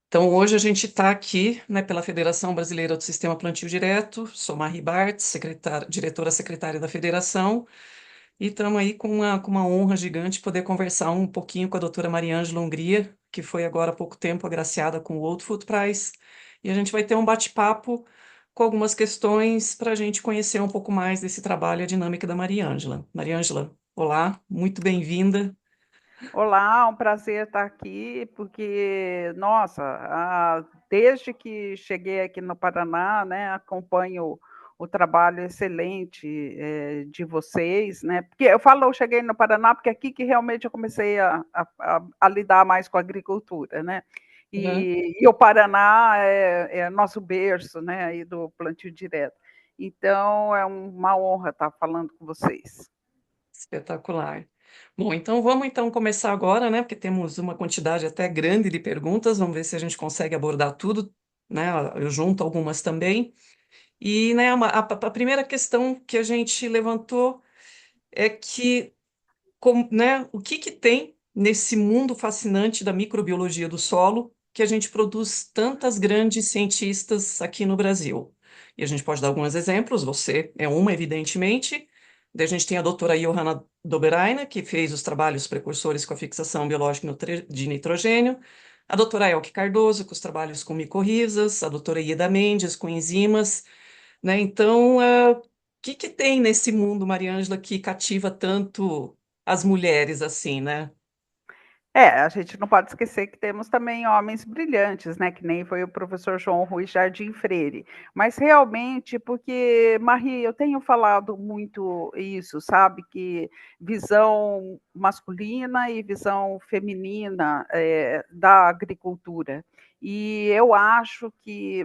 Então, hoje a gente está aqui, né, pela Federação Brasileira do Sistema Plantio Direto. Sou Marie Bartz, diretora secretária da federação, e estamos aí com uma honra gigante poder conversar um pouquinho com a doutora Mariângela Hungria, que foi agora há pouco tempo agraciada com o World Food Prize. E a gente vai ter um bate-papo com algumas questões para a gente conhecer um pouco mais desse trabalho e a dinâmica da Mariângela. Mariângela, olá, muito bem-vinda. Olá, um prazer estar aqui, porque, nossa, desde que cheguei aqui no Paraná, né, acompanho o trabalho excelente de vocês, né? Porque eu falo, eu cheguei no Paraná, porque é aqui que realmente eu comecei a lidar mais com a agricultura, né? E o Paraná é nosso berço, né, aí do plantio direto. Então, é uma honra estar falando com vocês. Espetacular. Bom, então vamos então começar agora, né? Porque temos uma quantidade até grande de perguntas. Vamos ver se a gente consegue abordar tudo, né? Eu junto algumas também. E, né, a primeira questão que a gente levantou é que, né, o que que tem nesse mundo fascinante da microbiologia do solo que a gente produz tantas grandes cientistas aqui no Brasil? E a gente pode dar alguns exemplos, você é uma, evidentemente. Daí a gente tem a doutora Johanna Doberaina, que fez os trabalhos precursores com a fixação biológica de nitrogênio, a doutora Elke Cardoso, com os trabalhos com micorrizas, a doutora Ieda Mendes, com enzimas, né? Então, o que que tem nesse mundo, Mariângela, que cativa tanto as mulheres assim, né? A gente não pode esquecer que temos também homens brilhantes, né? Que nem foi o professor João Rui Jardim Freire. Mas realmente, porque, Marie, eu tenho falado muito isso, sabe? Que visão masculina e visão feminina da agricultura. E eu acho que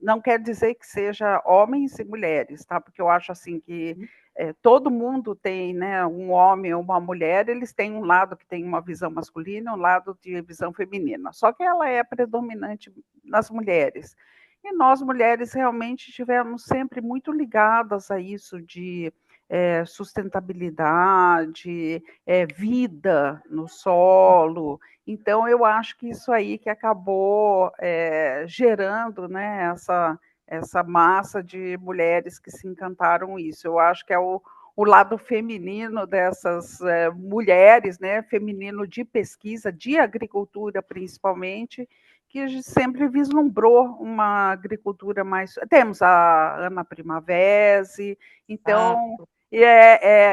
não quer dizer que seja homens e mulheres, tá? Porque eu acho assim que todo mundo tem, né, um homem ou uma mulher, eles têm um lado que tem uma visão masculina, um lado de visão feminina. Só que ela é predominante nas mulheres. E nós mulheres realmente estivemos sempre muito ligadas a isso de sustentabilidade, vida no solo. Então, eu acho que isso aí que acabou gerando, né, essa massa de mulheres que se encantaram isso. Eu acho que é o lado feminino dessas mulheres, né, feminino de pesquisa, de agricultura principalmente, que a gente sempre vislumbrou uma agricultura mais. Temos a Ana Primavera, Ah, então.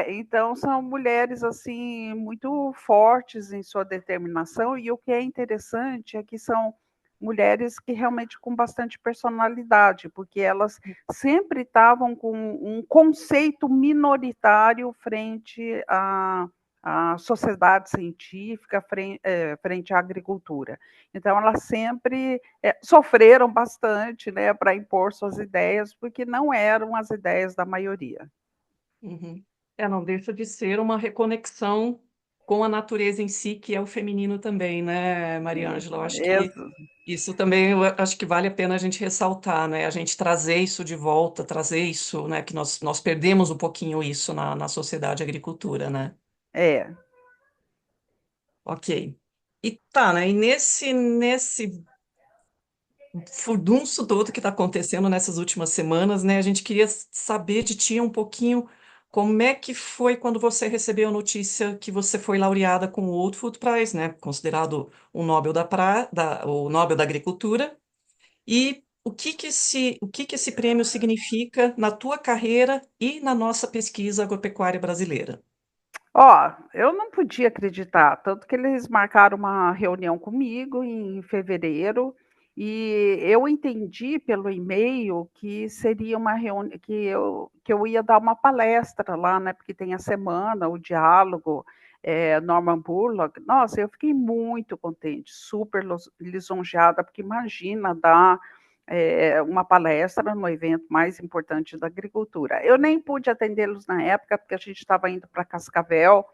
Então são mulheres assim muito fortes em sua determinação, e o que é interessante é que são mulheres que realmente com bastante personalidade, porque elas sempre estavam com um conceito minoritário frente à sociedade científica, frente à agricultura. Então, elas sempre sofreram bastante, né, para impor suas ideias, porque não eram as ideias da maioria. uhum. Não deixa de ser uma reconexão com a natureza em si, que é o feminino também, né, Mariângela? Eu acho que isso também, eu acho que vale a pena a gente ressaltar, né? A gente trazer isso de volta, trazer isso, né? Que nós perdemos um pouquinho isso na sociedade agricultura, né? É. Ok. E tá, né? E nesse furdunço todo que está acontecendo nessas últimas semanas, né? A gente queria saber de ti um pouquinho como é que foi quando você recebeu a notícia que você foi laureada com o World Food Prize, né? Considerado o Nobel da Agricultura. E o que que esse prêmio significa na tua carreira e na nossa pesquisa agropecuária brasileira? Ó, eu não podia acreditar, tanto que eles marcaram uma reunião comigo em fevereiro, e eu entendi pelo e-mail que seria uma reunião que eu ia dar uma palestra lá, né, porque tem a semana, o diálogo, Norman Burlock. Nossa, eu fiquei muito contente, super lisonjeada, porque imagina dar uma palestra no evento mais importante da agricultura. Eu nem pude atendê-los na época, porque a gente estava indo para Cascavel,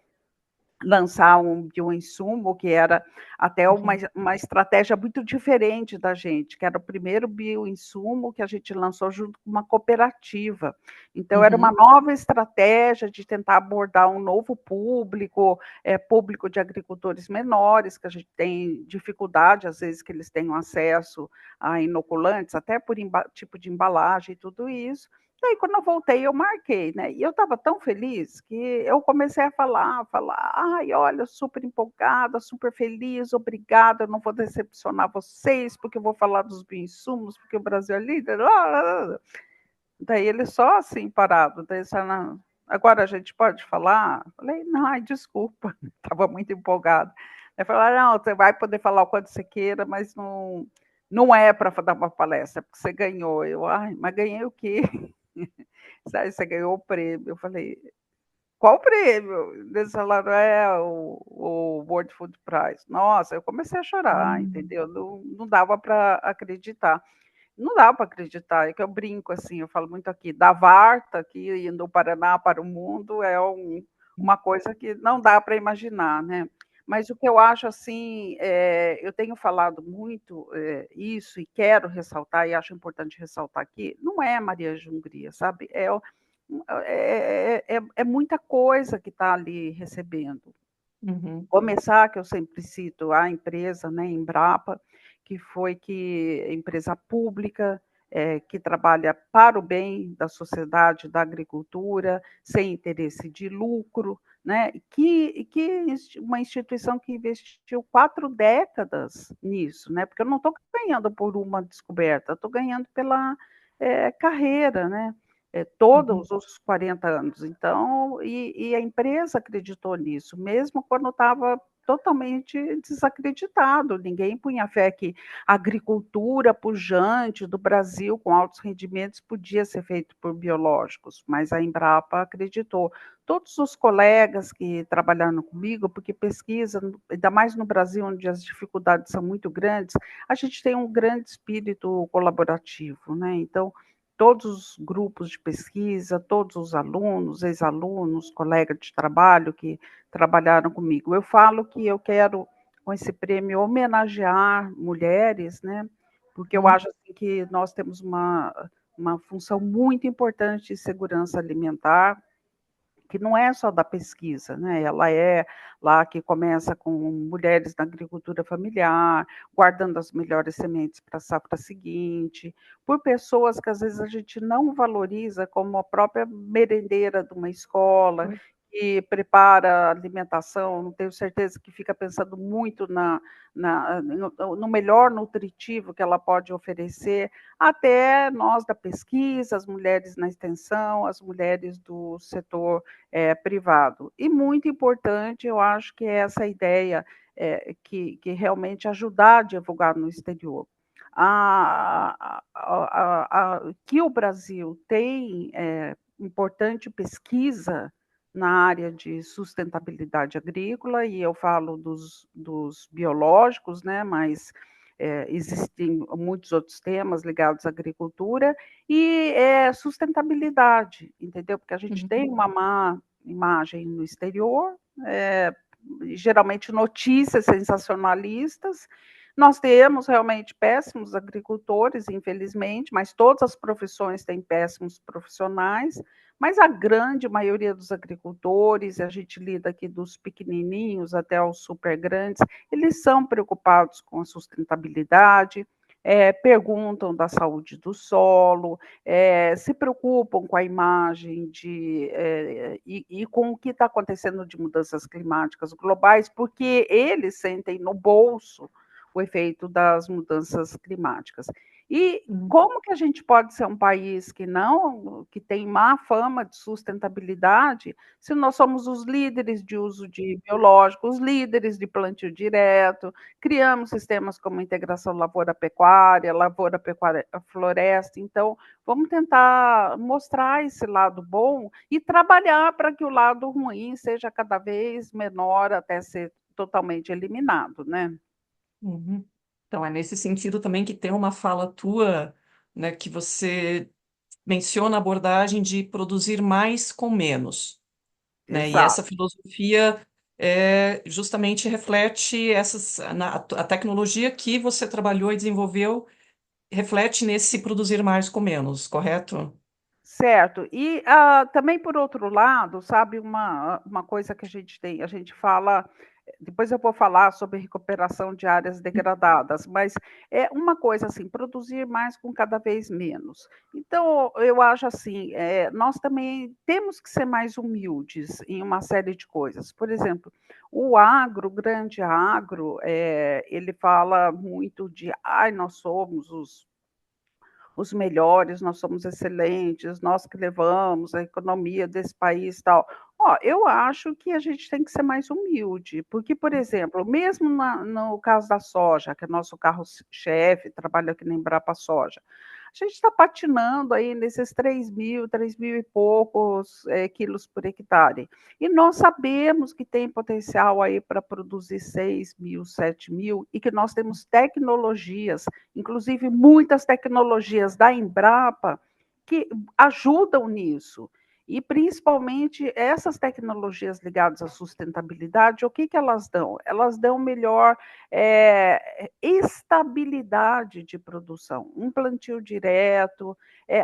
lançar um bioinsumo que era até Uhum. uma estratégia muito diferente da gente, que era o primeiro bioinsumo que a gente lançou junto com uma cooperativa. Então era uma Uhum. nova estratégia de tentar abordar um novo público, público de agricultores menores, que a gente tem dificuldade, às vezes, que eles tenham acesso a inoculantes, até por tipo de embalagem e tudo isso. E aí, quando eu voltei, eu marquei, né? E eu estava tão feliz que eu comecei a falar, ai, olha, super empolgada, super feliz, obrigada, eu não vou decepcionar vocês, porque eu vou falar dos bioinsumos, porque o Brasil é líder. Daí ele só assim, parado, daí agora a gente pode falar? Eu falei, não, ai, desculpa, estava muito empolgada. Aí falaram, não, você vai poder falar o quanto você queira, mas não é para dar uma palestra, porque você ganhou. Eu, ai, mas ganhei o quê? Sabe, você ganhou o prêmio. Eu falei, qual prêmio? Eles falaram, o World Food Prize. Nossa, eu comecei a chorar, Hum. entendeu? Não dava para acreditar. Não dá para acreditar, é que eu brinco assim, eu falo muito aqui, da Varta, aqui do Paraná para o mundo, uma coisa que não dá para imaginar, né? Mas o que eu acho assim, eu tenho falado muito isso e quero ressaltar, e acho importante ressaltar aqui, não é Maria de Hungria, sabe? É muita coisa que está ali recebendo. Uhum. Começar, que eu sempre cito a empresa, né, Embrapa, que foi que empresa pública, que trabalha para o bem da sociedade, da agricultura, sem interesse de lucro, né? Uma instituição que investiu 4 décadas nisso, né? Porque eu não estou ganhando por uma descoberta, estou ganhando pela carreira, né? Uhum. Todos os 40 anos. Então, a empresa acreditou nisso, mesmo quando estava totalmente desacreditado. Ninguém punha fé que a agricultura pujante do Brasil, com altos rendimentos, podia ser feito por biológicos, mas a Embrapa acreditou. Todos os colegas que trabalharam comigo, porque pesquisa, ainda mais no Brasil, onde as dificuldades são muito grandes, a gente tem um grande espírito colaborativo, né? Então, todos os grupos de pesquisa, todos os alunos, ex-alunos, colegas de trabalho que trabalharam comigo. Eu falo que eu quero, com esse prêmio, homenagear mulheres, né? Porque eu Uhum. acho assim, que nós temos uma função muito importante de segurança alimentar, que não é só da pesquisa, né? Ela é lá que começa com mulheres na agricultura familiar, guardando as melhores sementes para a safra seguinte, por pessoas que às vezes a gente não valoriza, como a própria merendeira de uma escola, Oi. que prepara a alimentação, não tenho certeza que fica pensando muito no melhor nutritivo que ela pode oferecer, até nós da pesquisa, as mulheres na extensão, as mulheres do setor privado. E muito importante, eu acho que é essa ideia que realmente ajudar a divulgar no exterior. Que o Brasil tem importante pesquisa na área de sustentabilidade agrícola, e eu falo dos biológicos, né, mas existem muitos outros temas ligados à agricultura, e sustentabilidade, entendeu? Porque a gente Uhum. tem uma má imagem no exterior, geralmente notícias sensacionalistas. Nós temos realmente péssimos agricultores, infelizmente, mas todas as profissões têm péssimos profissionais, mas a grande maioria dos agricultores, a gente lida aqui dos pequenininhos até os super grandes, eles são preocupados com a sustentabilidade, perguntam da saúde do solo, se preocupam com a imagem e com o que está acontecendo de mudanças climáticas globais, porque eles sentem no bolso o efeito das mudanças climáticas. E Uhum. como que a gente pode ser um país que tem má fama de sustentabilidade, se nós somos os líderes de uso de biológicos, os líderes de plantio direto, criamos sistemas como integração lavoura-pecuária, lavoura-pecuária-floresta. Então, vamos tentar mostrar esse lado bom e trabalhar para que o lado ruim seja cada vez menor até ser totalmente eliminado, né? Uhum. Então, é nesse sentido também que tem uma fala tua, né, que você menciona a abordagem de produzir mais com menos, né? E essa Exato. filosofia justamente reflete a tecnologia que você trabalhou e desenvolveu, reflete nesse produzir mais com menos, correto? Certo. E, também por outro lado, sabe, uma coisa que a gente fala, depois eu vou falar sobre recuperação de áreas degradadas, mas é uma coisa assim, produzir mais com cada vez menos. Então, eu acho assim, nós também temos que ser mais humildes em uma série de coisas. Por exemplo, o agro, o grande agro, ele fala muito de: "Ai, nós somos os melhores, nós somos excelentes, nós que levamos a economia desse país, tal". Ó, eu acho que a gente tem que ser mais humilde, porque, por exemplo, mesmo no caso da soja, que é nosso carro-chefe, trabalha aqui na Embrapa Soja, a gente está patinando aí nesses 3.000 e poucos quilos por hectare. E nós sabemos que tem potencial aí para produzir 6.000, 7.000, e que nós temos tecnologias, inclusive muitas tecnologias da Embrapa, que ajudam nisso. E principalmente essas tecnologias ligadas à sustentabilidade, o que elas dão? Elas dão melhor estabilidade de produção, um plantio direto.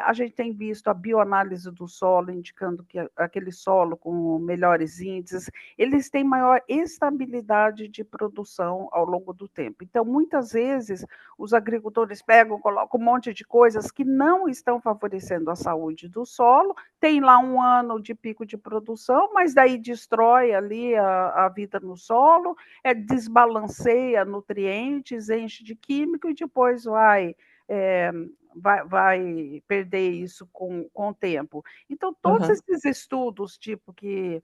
A gente tem visto a bioanálise do solo indicando que aquele solo com melhores índices, eles têm maior estabilidade de produção ao longo do tempo. Então, muitas vezes, os agricultores pegam, colocam um monte de coisas que não estão favorecendo a saúde do solo, tem lá um ano de pico de produção, mas daí destrói ali a vida no solo, desbalanceia nutrientes, enche de químico e depois é, vai perder isso com o tempo. Então, todos Aham, esses estudos, tipo, que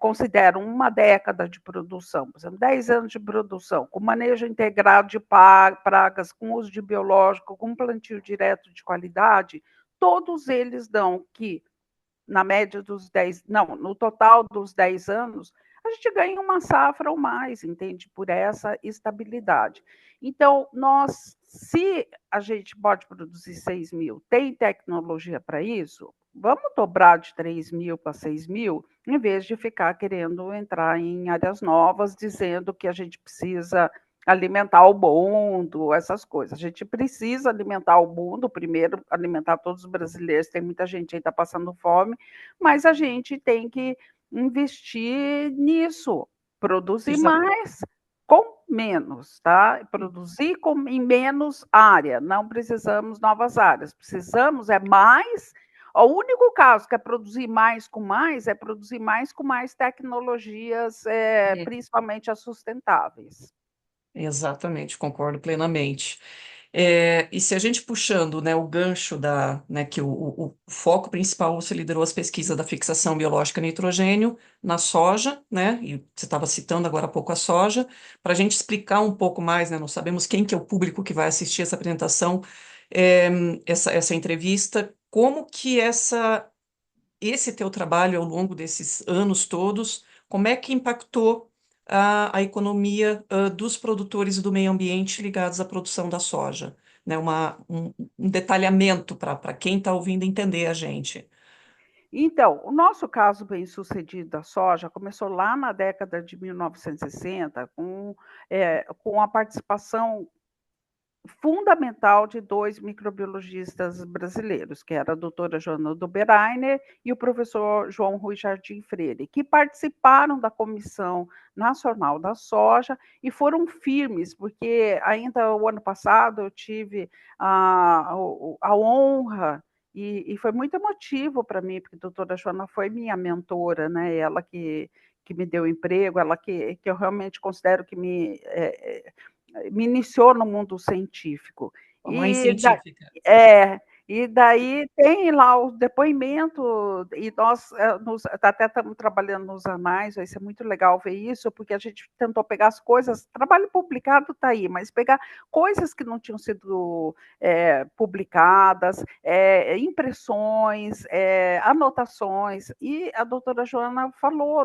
consideram uma década de produção, por exemplo, 10 anos de produção, com manejo integrado de pragas, com uso de biológico, com plantio direto de qualidade, todos eles dão que na média dos 10, não, no total dos 10 anos, a gente ganha uma safra ou mais, entende? Por essa estabilidade. Então, se a gente pode produzir 6.000, tem tecnologia para isso, vamos dobrar de 3.000 para 6.000, em vez de ficar querendo entrar em áreas novas, dizendo que a gente precisa alimentar o mundo, essas coisas. A gente precisa alimentar o mundo, primeiro alimentar todos os brasileiros, tem muita gente aí que está passando fome, mas a gente tem que investir nisso, produzir exa- mais com menos, tá? Produzir em menos área, não precisamos novas áreas, precisamos mais. O único caso que é produzir mais com mais é produzir mais com mais tecnologias, principalmente as sustentáveis. Exatamente, concordo plenamente. E se a gente puxando, né, o gancho né, que o foco principal, você liderou as pesquisas da fixação biológica nitrogênio na soja, né, e você estava citando agora há pouco a soja, para a gente explicar um pouco mais, né, nós sabemos quem que é o público que vai assistir essa apresentação, é, essa entrevista, como que esse teu trabalho ao longo desses anos todos, como é que impactou a economia dos produtores do meio ambiente ligados à produção da soja? Né, um detalhamento para quem está ouvindo entender a gente. Então, o nosso caso bem-sucedido da soja começou lá na década de 1960, com a participação fundamental de dois microbiologistas brasileiros, que era a doutora Joana Dobereiner e o professor João Rui Jardim Freire, que participaram da Comissão Nacional da Soja e foram firmes, porque ainda o ano passado eu tive a honra e foi muito emotivo para mim, porque a doutora Joana foi minha mentora, né? Ela que me deu emprego, ela que eu realmente considero que me iniciou no mundo científico. A mais E, da, científica. é, e daí tem lá o depoimento, e nós até estamos trabalhando nos anais, vai ser muito legal ver isso, porque a gente tentou pegar as coisas, trabalho publicado está aí, mas pegar coisas que não tinham sido publicadas, impressões, anotações, e a doutora Joana falou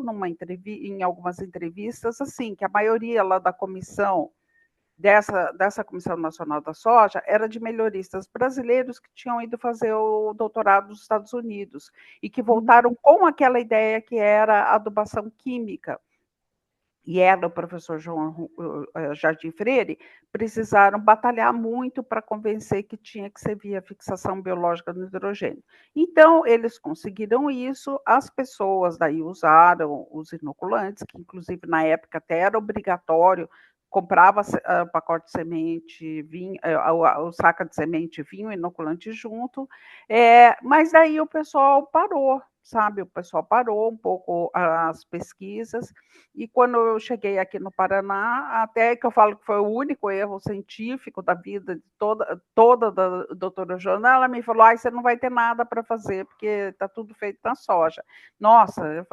em algumas entrevistas assim, que a maioria lá da comissão dessa Comissão Nacional da Soja era de melhoristas brasileiros que tinham ido fazer o doutorado nos Estados Unidos e que Hum, voltaram com aquela ideia que era a adubação química. e ela, o professor João Jardim Freire, precisaram batalhar muito para convencer que tinha que ser via fixação biológica do nitrogênio. Então, eles conseguiram isso, as pessoas daí usaram os inoculantes, que inclusive na época até era obrigatório, comprava o pacote de semente, vinha, o saco de semente, vinha o inoculante junto, mas daí o pessoal parou, sabe? O pessoal parou um pouco as pesquisas, e quando eu cheguei aqui no Paraná, até que eu falo que foi o único erro científico da vida de toda da doutora Joana, ela me falou: "Ai, você não vai ter nada para fazer, porque está tudo feito na soja". Nossa,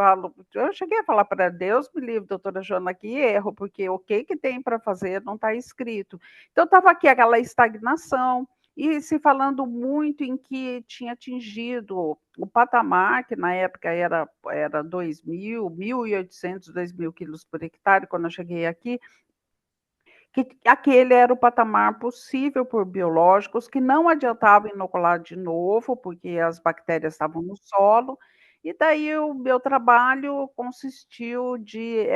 eu cheguei a falar para Deus me livre, doutora Joana, que erro, porque o que tem para fazer não está escrito. Então estava aqui aquela estagnação, e se falando muito em que tinha atingido o patamar, que na época era 2.000, 1.800, 2.000 quilos por hectare, quando eu cheguei aqui, que aquele era o patamar possível por biológicos, que não adiantava inocular de novo, porque as bactérias estavam no solo. E daí o meu trabalho consistiu de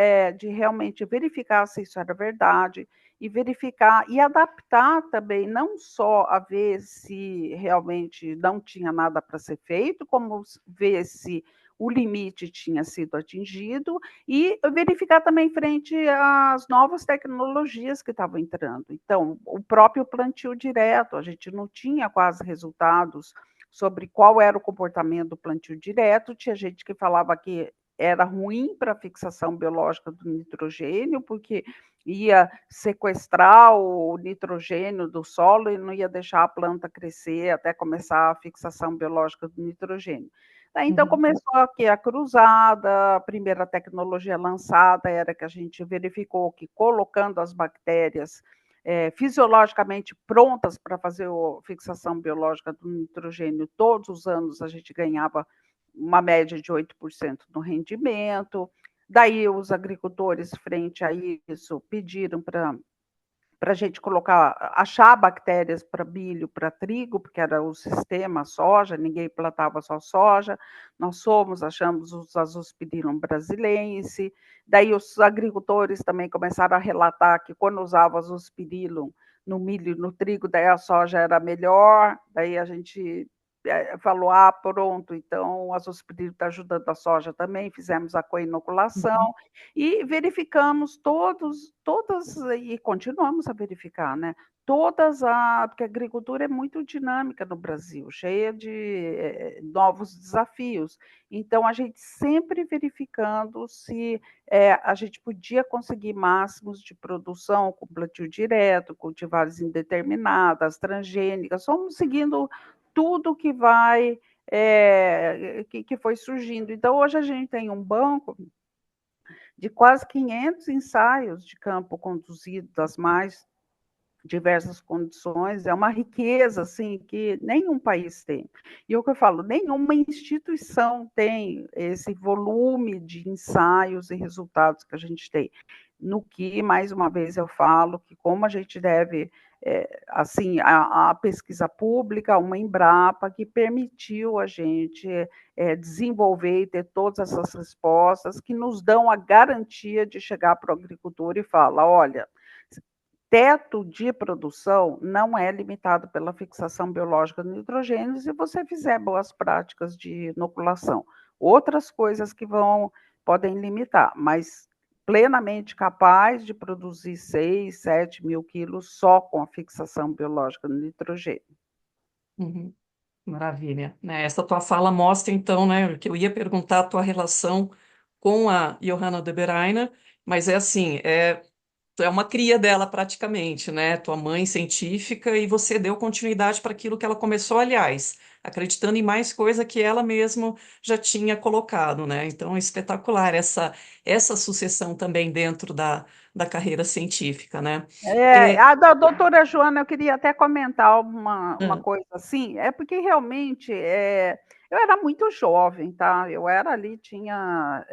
realmente verificar se isso era verdade, e verificar e adaptar também, não só a ver se realmente não tinha nada para ser feito, como ver se o limite tinha sido atingido, e verificar também frente às novas tecnologias que estavam entrando. Então, o próprio plantio direto, a gente não tinha quase resultados sobre qual era o comportamento do plantio direto, tinha gente que falava que era ruim para a fixação biológica do nitrogênio, porque ia sequestrar o nitrogênio do solo e não ia deixar a planta crescer até começar a fixação biológica do nitrogênio. Então Uhum. começou aqui a cruzada, a primeira tecnologia lançada era que a gente verificou que colocando as bactérias fisiologicamente prontas para fazer a fixação biológica do nitrogênio, todos os anos a gente ganhava uma média de 8% no rendimento. Daí os agricultores, frente a isso, pediram para a gente colocar, achar bactérias para milho, para trigo, porque era o sistema soja, ninguém plantava só soja. Nós achamos os Azospirillum brasilense. Daí os agricultores também começaram a relatar que quando usavam Azospirillum no milho e no trigo, daí a soja era melhor. Daí a gente falou: ah, pronto, então o Azospirillum está ajudando a soja também. Fizemos a Uhum. coinoculação e verificamos todas, e continuamos a verificar, né? Porque a agricultura é muito dinâmica no Brasil, cheia de novos desafios. Então, a gente sempre verificando se a gente podia conseguir máximos de produção com plantio direto, cultivares indeterminadas, transgênicas, vamos seguindo tudo que vai, que foi surgindo. Então, hoje a gente tem um banco de quase 500 ensaios de campo conduzidos das mais diversas condições, é uma riqueza assim que nenhum país tem. E o que eu falo, nenhuma instituição tem esse volume de ensaios e resultados que a gente tem. No que, mais uma vez, eu falo que como a gente deve, assim, a pesquisa pública, uma Embrapa, que permitiu a gente desenvolver e ter todas essas respostas que nos dão a garantia de chegar para o agricultor e falar, olha, teto de produção não é limitado pela fixação biológica de nitrogênio se você fizer boas práticas de inoculação. Outras coisas que podem limitar, mas plenamente capaz de produzir 6, 7 mil quilos só com a fixação biológica do nitrogênio. Uhum. Maravilha, né? Essa tua fala mostra, então, né, que eu ia perguntar a tua relação com a Johanna de Berainer, mas é assim, tu é uma cria dela praticamente, né? Tua mãe científica e você deu continuidade para aquilo que ela começou, aliás, acreditando em mais coisa que ela mesma já tinha colocado, né? Então, é espetacular essa sucessão também dentro da carreira científica, né? É, A da doutora Joana, eu queria até comentar uma ah, coisa assim, é porque realmente eu era muito jovem, tá? Eu era ali, tinha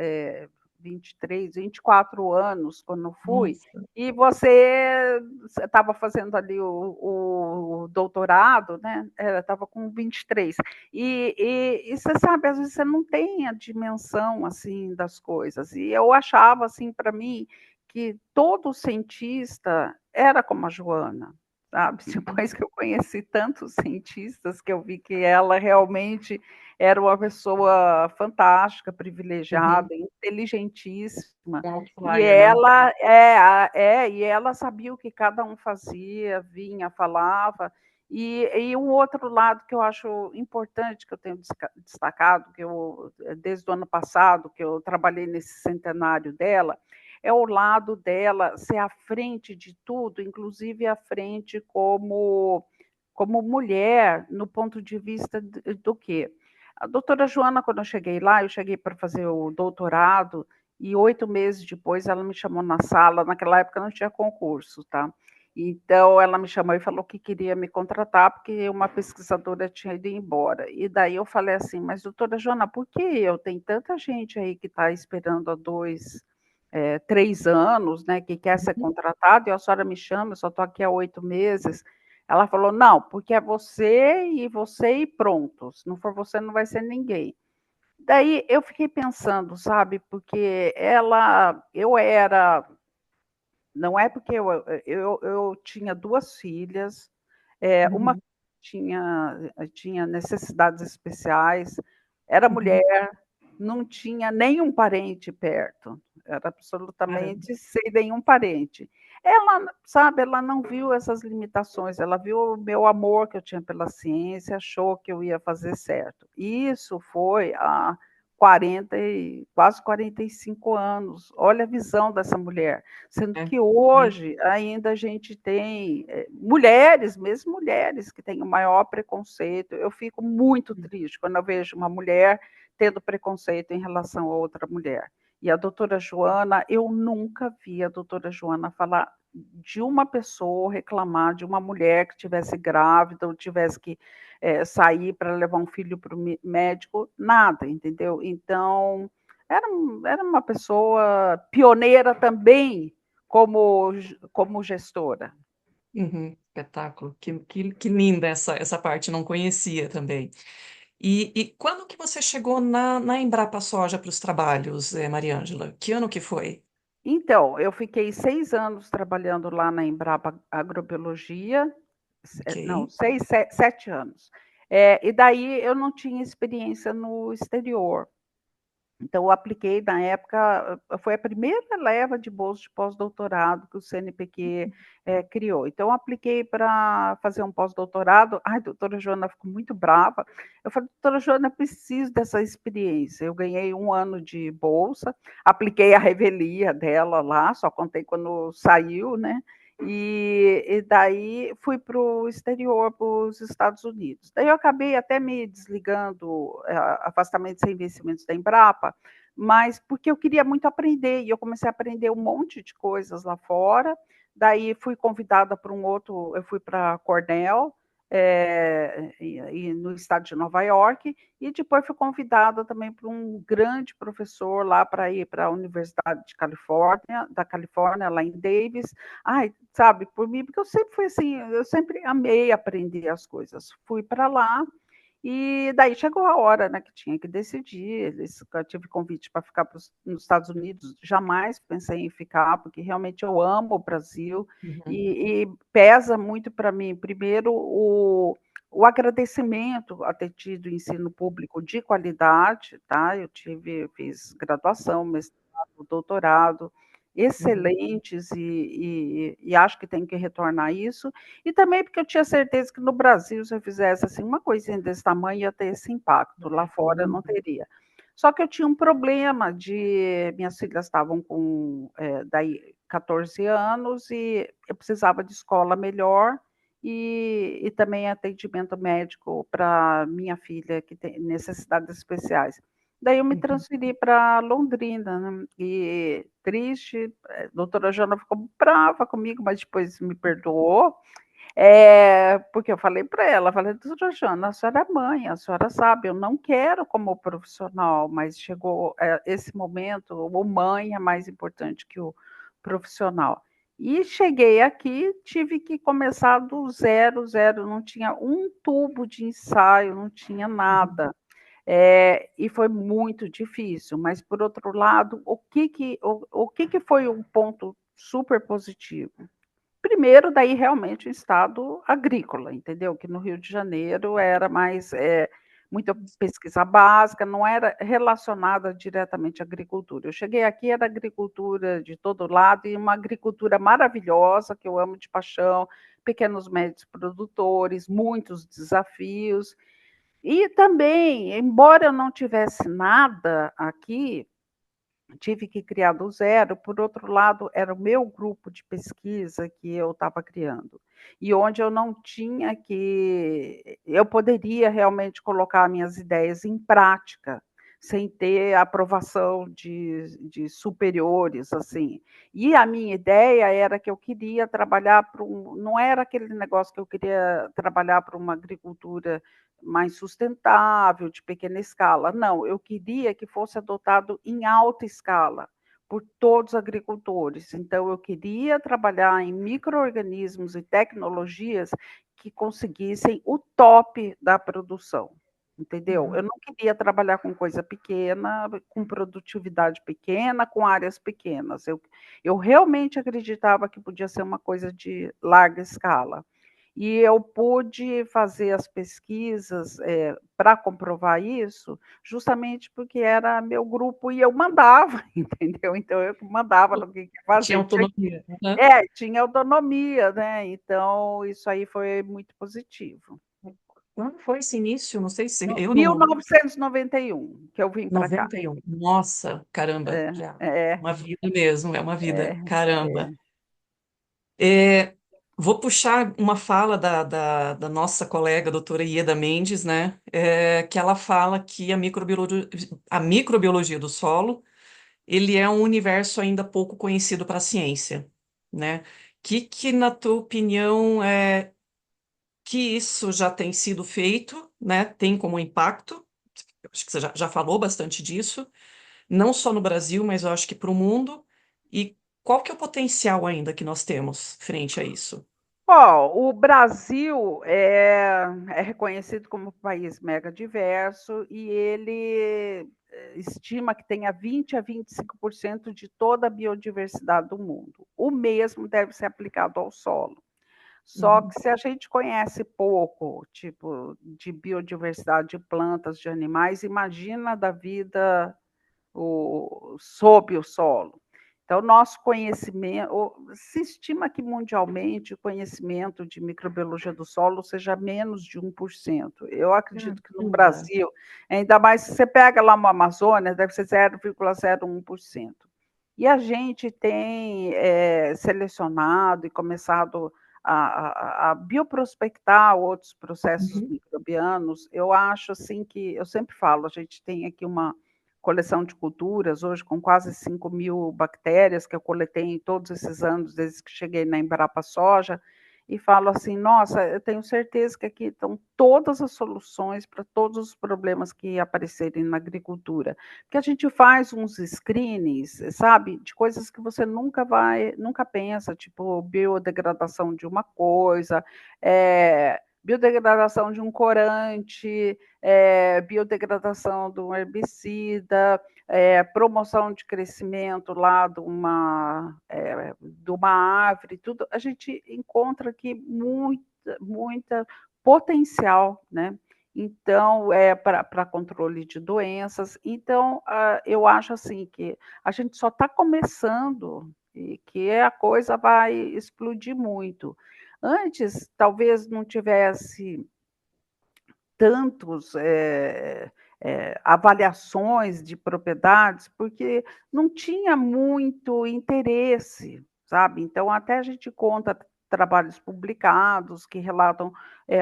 23, 24 anos quando fui, nossa. e você estava fazendo ali o doutorado, né? Estava com 23. E você sabe, às vezes você não tem a dimensão assim das coisas. E eu achava assim para mim que todo cientista era como a Joana, sabe? Uhum. Depois que eu conheci tantos cientistas, que eu vi que ela realmente era uma pessoa fantástica, Uhum. privilegiada, inteligentíssima, Um e outlier, né? ela e ela sabia o que cada um fazia, vinha, falava. E um outro lado que eu acho importante, que eu tenho destacado, que eu, desde o ano passado, que eu trabalhei nesse centenário dela, é o lado dela ser à frente de tudo, inclusive à frente como mulher, no ponto de vista do quê? A doutora Joana, quando eu cheguei lá, eu cheguei para fazer o doutorado, e 8 meses depois ela me chamou na sala, naquela época não tinha concurso, tá? Então ela me chamou e falou que queria me contratar porque uma pesquisadora tinha ido embora. E daí eu falei assim, mas doutora Joana, por que eu? Tem tanta gente aí que está esperando há 3 anos, né, que quer ser Uhum. contratado, e a senhora me chama, eu só estou aqui há 8 meses. Ela falou, não, porque é você e pronto. Se não for você, não vai ser ninguém. Daí eu fiquei pensando, sabe, porque eu era, não é porque eu tinha 2 filhas, uma Uhum. tinha necessidades especiais, era Uhum. mulher, não tinha nenhum parente perto, era Caramba. absolutamente sem nenhum parente. Ela, sabe, ela não viu essas limitações, ela viu o meu amor que eu tinha pela ciência, achou que eu ia fazer certo. Isso foi há 40 e quase 45 anos. Olha a visão dessa mulher. Sendo É. que Uhum. hoje ainda a gente tem mulheres, mesmo mulheres, que têm o maior preconceito. Eu fico muito triste quando eu vejo uma mulher tendo preconceito em relação a outra mulher. E a doutora Joana, eu nunca vi a doutora Joana falar de uma pessoa reclamar de uma mulher que estivesse grávida ou tivesse que sair para levar um filho para o médico, nada, entendeu? Então, era uma pessoa pioneira também como gestora. Uhum. Espetáculo. Que linda essa parte, não conhecia também. E quando que você chegou na Embrapa Soja para os trabalhos, Mariângela? Que ano que foi? Então, eu fiquei 6 anos trabalhando lá na Embrapa Agrobiologia, Ok. não, 7 anos. E daí eu não tinha experiência no exterior. Então, eu apliquei na época, foi a primeira leva de bolsa de pós-doutorado que o CNPq criou. Então, eu apliquei para fazer um pós-doutorado. Ai, a doutora Joana ficou muito brava. Eu falei, doutora Joana, eu preciso dessa experiência. Eu ganhei 1 ano de bolsa, apliquei a revelia dela lá, só contei quando saiu, né? E daí fui para o exterior, para os Estados Unidos. Daí eu acabei até me desligando, afastamento sem vencimentos da Embrapa, mas porque eu queria muito aprender, e eu comecei a aprender um monte de coisas lá fora. Daí fui convidada para eu fui para Cornell, no estado de Nova York, e depois fui convidada também por um grande professor lá para ir para a Universidade da Califórnia, lá em Davis. Ai, sabe, por mim, porque eu sempre fui assim, eu sempre amei aprender as coisas. Fui para lá e daí chegou a hora, né, que tinha que decidir. Eu tive convite para ficar nos Estados Unidos, jamais pensei em ficar, porque realmente eu amo o Brasil Uhum. e pesa muito para mim, primeiro, o agradecimento a ter tido ensino público de qualidade, tá? Fiz graduação, mestrado, doutorado, Uhum. excelentes, e acho que tem que retornar isso. E também porque eu tinha certeza que no Brasil, se eu fizesse assim, uma coisinha desse tamanho, ia ter esse impacto, lá fora não Uhum. teria. Só que eu tinha um problema de. Minhas filhas estavam com daí 14 anos e eu precisava de escola melhor e também atendimento médico para minha filha, que tem necessidades especiais. Daí eu me Uhum. transferi para Londrina, né? E triste, a doutora Jana ficou brava comigo, mas depois me perdoou, porque eu falei para ela, falei, doutora Jana, a senhora é mãe, a senhora sabe, eu não quero como profissional, mas chegou esse momento, o mãe é mais importante que o profissional. E cheguei aqui, tive que começar do zero, zero, não tinha um tubo de ensaio, não tinha Uhum. nada. E foi muito difícil, mas por outro lado, o que foi um ponto super positivo? Primeiro, daí realmente o estado agrícola, entendeu? Que no Rio de Janeiro era mais muita pesquisa básica, não era relacionada diretamente à agricultura. Eu cheguei aqui, era agricultura de todo lado, e uma agricultura maravilhosa, que eu amo de paixão, pequenos médios produtores, muitos desafios. E também, embora eu não tivesse nada aqui, tive que criar do zero. Por outro lado, era o meu grupo de pesquisa que eu estava criando, e onde eu não tinha que. Eu poderia realmente colocar minhas ideias em prática, sem ter aprovação de superiores, assim. E a minha ideia era que eu queria trabalhar para um. Não era aquele negócio que eu queria trabalhar para uma agricultura mais sustentável, de pequena escala. Não, eu queria que fosse adotado em alta escala por todos os agricultores. Então, eu queria trabalhar em micro-organismos e tecnologias que conseguissem o top da produção. Entendeu? Eu Uhum. não queria trabalhar com coisa pequena, com produtividade pequena, com áreas pequenas. Eu realmente acreditava que podia ser uma coisa de larga escala. E eu pude fazer as pesquisas para comprovar isso, justamente porque era meu grupo e eu mandava, entendeu? Então eu mandava no que Tinha fazer. autonomia. Uhum. Tinha autonomia, né? Então isso aí foi muito positivo. Quando foi esse início? Não sei se No eu mil não. novecentos e noventa e um que eu vim para cá. 91. Nossa, caramba, É, já. é, Uma vida mesmo, é uma vida. é, Caramba. é. É, vou puxar uma fala da nossa colega, doutora Ieda Mendes, né? Que ela fala que a microbiologia do solo, ele é um universo ainda pouco conhecido para a ciência, né? Que, na tua opinião, que isso já tem sido feito, né? Tem como impacto? Acho que você já falou bastante disso, não só no Brasil, mas eu acho que para o mundo. E qual que é o potencial ainda que nós temos frente a isso? Ó, o Brasil é reconhecido como um país mega diverso e ele estima que tenha 20 a 25% de toda a biodiversidade do mundo. O mesmo deve ser aplicado ao solo. Só Uhum. que se a gente conhece pouco, tipo, de biodiversidade de plantas, de animais, imagina da vida sob o solo. Então, nosso conhecimento, se estima que mundialmente o conhecimento de microbiologia do solo seja menos de 1%. Eu acredito que no Caramba. Brasil, ainda mais se você pega lá no Amazônia, deve ser 0,01%. E a gente tem selecionado e começado a bioprospectar outros processos Uhum. microbianos. Eu acho assim que, eu sempre falo, a gente tem aqui uma coleção de culturas, hoje com quase 5.000 bactérias que eu coletei em todos esses anos, desde que cheguei na Embrapa Soja, e falo assim, nossa, eu tenho certeza que aqui estão todas as soluções para todos os problemas que aparecerem na agricultura. Porque a gente faz uns screenings, sabe, de coisas que você nunca pensa, tipo biodegradação de uma coisa, biodegradação de um corante, biodegradação de um herbicida, promoção de crescimento lá de uma árvore, tudo, a gente encontra aqui muita potencial, né? Então, para controle de doenças. Então, eu acho assim que a gente só está começando e que a coisa vai explodir muito. Antes, talvez não tivesse tantos avaliações de propriedades, porque não tinha muito interesse, sabe? Então, até a gente conta trabalhos publicados que relatam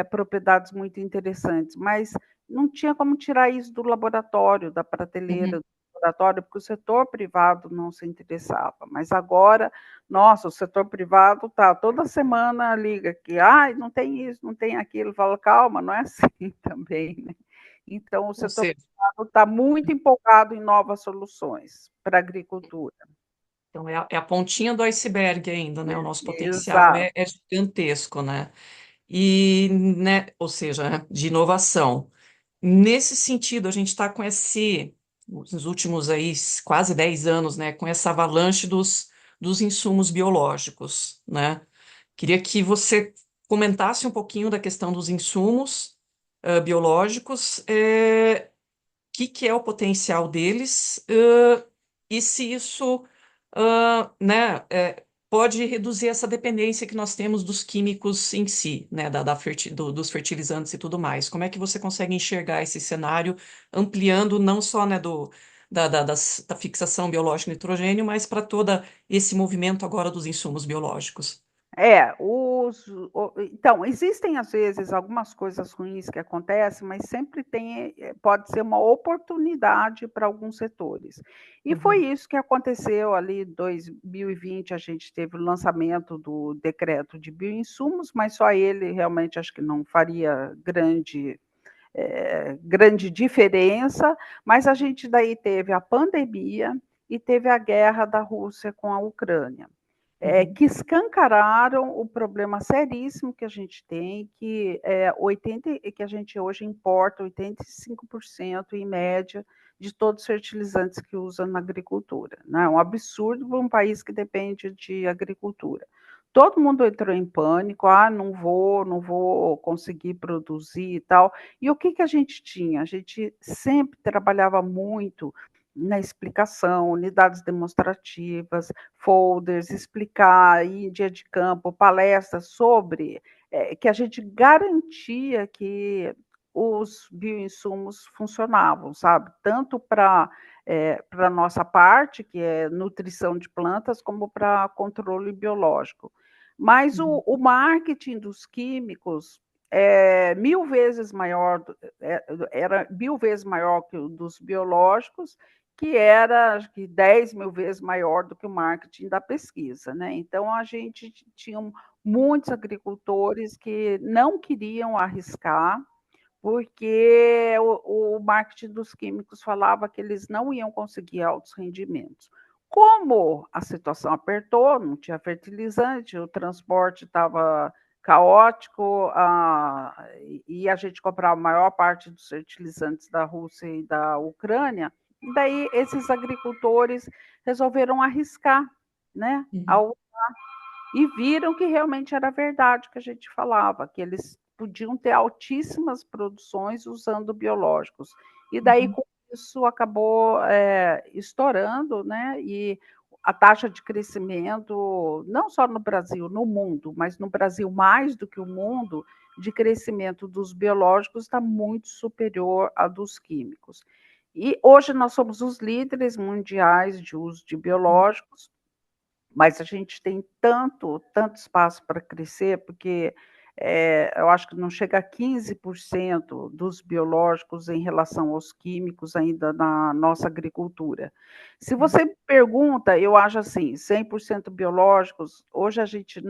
propriedades muito interessantes, mas não tinha como tirar isso do laboratório, da prateleira Uhum. do laboratório, porque o setor privado não se interessava. Mas agora, nossa, o setor privado tá toda semana liga que, não tem isso, não tem aquilo. Fala, calma, não é assim também, né? Então, o Ou setor seja, privado está muito empolgado em novas soluções para a agricultura. então é a pontinha do iceberg ainda, né? O nosso potencial Exato. é gigantesco, né? E, né, ou seja, né, de inovação. Nesse sentido, a gente está com nos últimos aí quase 10 anos, né, com essa avalanche dos insumos biológicos, né? Queria que você comentasse um pouquinho da questão dos insumos biológicos, que é o potencial deles, e se isso, né, pode reduzir essa dependência que nós temos dos químicos em si, né, dos fertilizantes e tudo mais. Como é que você consegue enxergar esse cenário, ampliando não só, né, da fixação biológica do nitrogênio, mas para todo esse movimento agora dos insumos biológicos? Então, existem às vezes algumas coisas ruins que acontecem, mas sempre tem, pode ser uma oportunidade para alguns setores. E foi Uhum, isso que aconteceu ali em 2020, a gente teve o lançamento do decreto de bioinsumos, mas só ele realmente acho que não faria grande diferença, mas a gente daí teve a pandemia e teve a guerra da Rússia com a Ucrânia, uhum, que escancararam o problema seríssimo que a gente tem, que a gente hoje importa 85% em média de todos os fertilizantes que usa na agricultura. Né? É um absurdo para um país que depende de agricultura. Todo mundo entrou em pânico, não vou conseguir produzir e tal. E o que, que a gente tinha? A gente sempre trabalhava muito na explicação, unidades demonstrativas, folders, explicar em dia de campo, palestras sobre que a gente garantia que os bioinsumos funcionavam, sabe? Tanto para a nossa parte, que é nutrição de plantas, como para controle biológico. Mas uhum, o marketing dos químicos é 1000 vezes maior, era 1000 vezes maior que o dos biológicos, que era acho que 10 mil vezes maior do que o marketing da pesquisa. Né? Então, a gente tinha muitos agricultores que não queriam arriscar, porque o marketing dos químicos falava que eles não iam conseguir altos rendimentos. Como a situação apertou, não tinha fertilizante, o transporte estava caótico, e a gente comprava a maior parte dos fertilizantes da Rússia e da Ucrânia, daí esses agricultores resolveram arriscar, né? uhum, E viram que realmente era verdade o que a gente falava, que eles podiam ter altíssimas produções usando biológicos. E daí, uhum. com isso, acabou estourando, né? E a taxa de crescimento, não só no Brasil, no mundo, mas no Brasil mais do que o mundo, de crescimento dos biológicos está muito superior à dos químicos. E hoje nós somos os líderes mundiais de uso de biológicos, mas a gente tem tanto espaço para crescer, porque eu acho que não chega a 15% dos biológicos em relação aos químicos ainda na nossa agricultura. Se você pergunta, eu acho assim, 100% biológicos, hoje a gente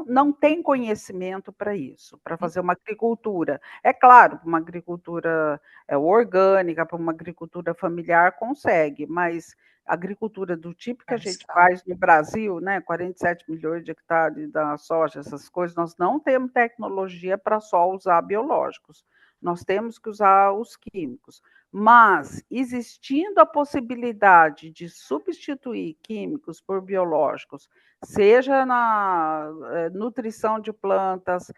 não tem conhecimento para isso, para fazer uma agricultura. É claro, uma agricultura orgânica, para uma agricultura familiar, consegue, mas agricultura do tipo que a gente Arriscado. faz no Brasil, né, 47 milhões de hectares da soja, essas coisas, nós não temos tecnologia para só usar biológicos. Nós temos que usar os químicos. Mas, existindo a possibilidade de substituir químicos por biológicos, seja na nutrição de plantas,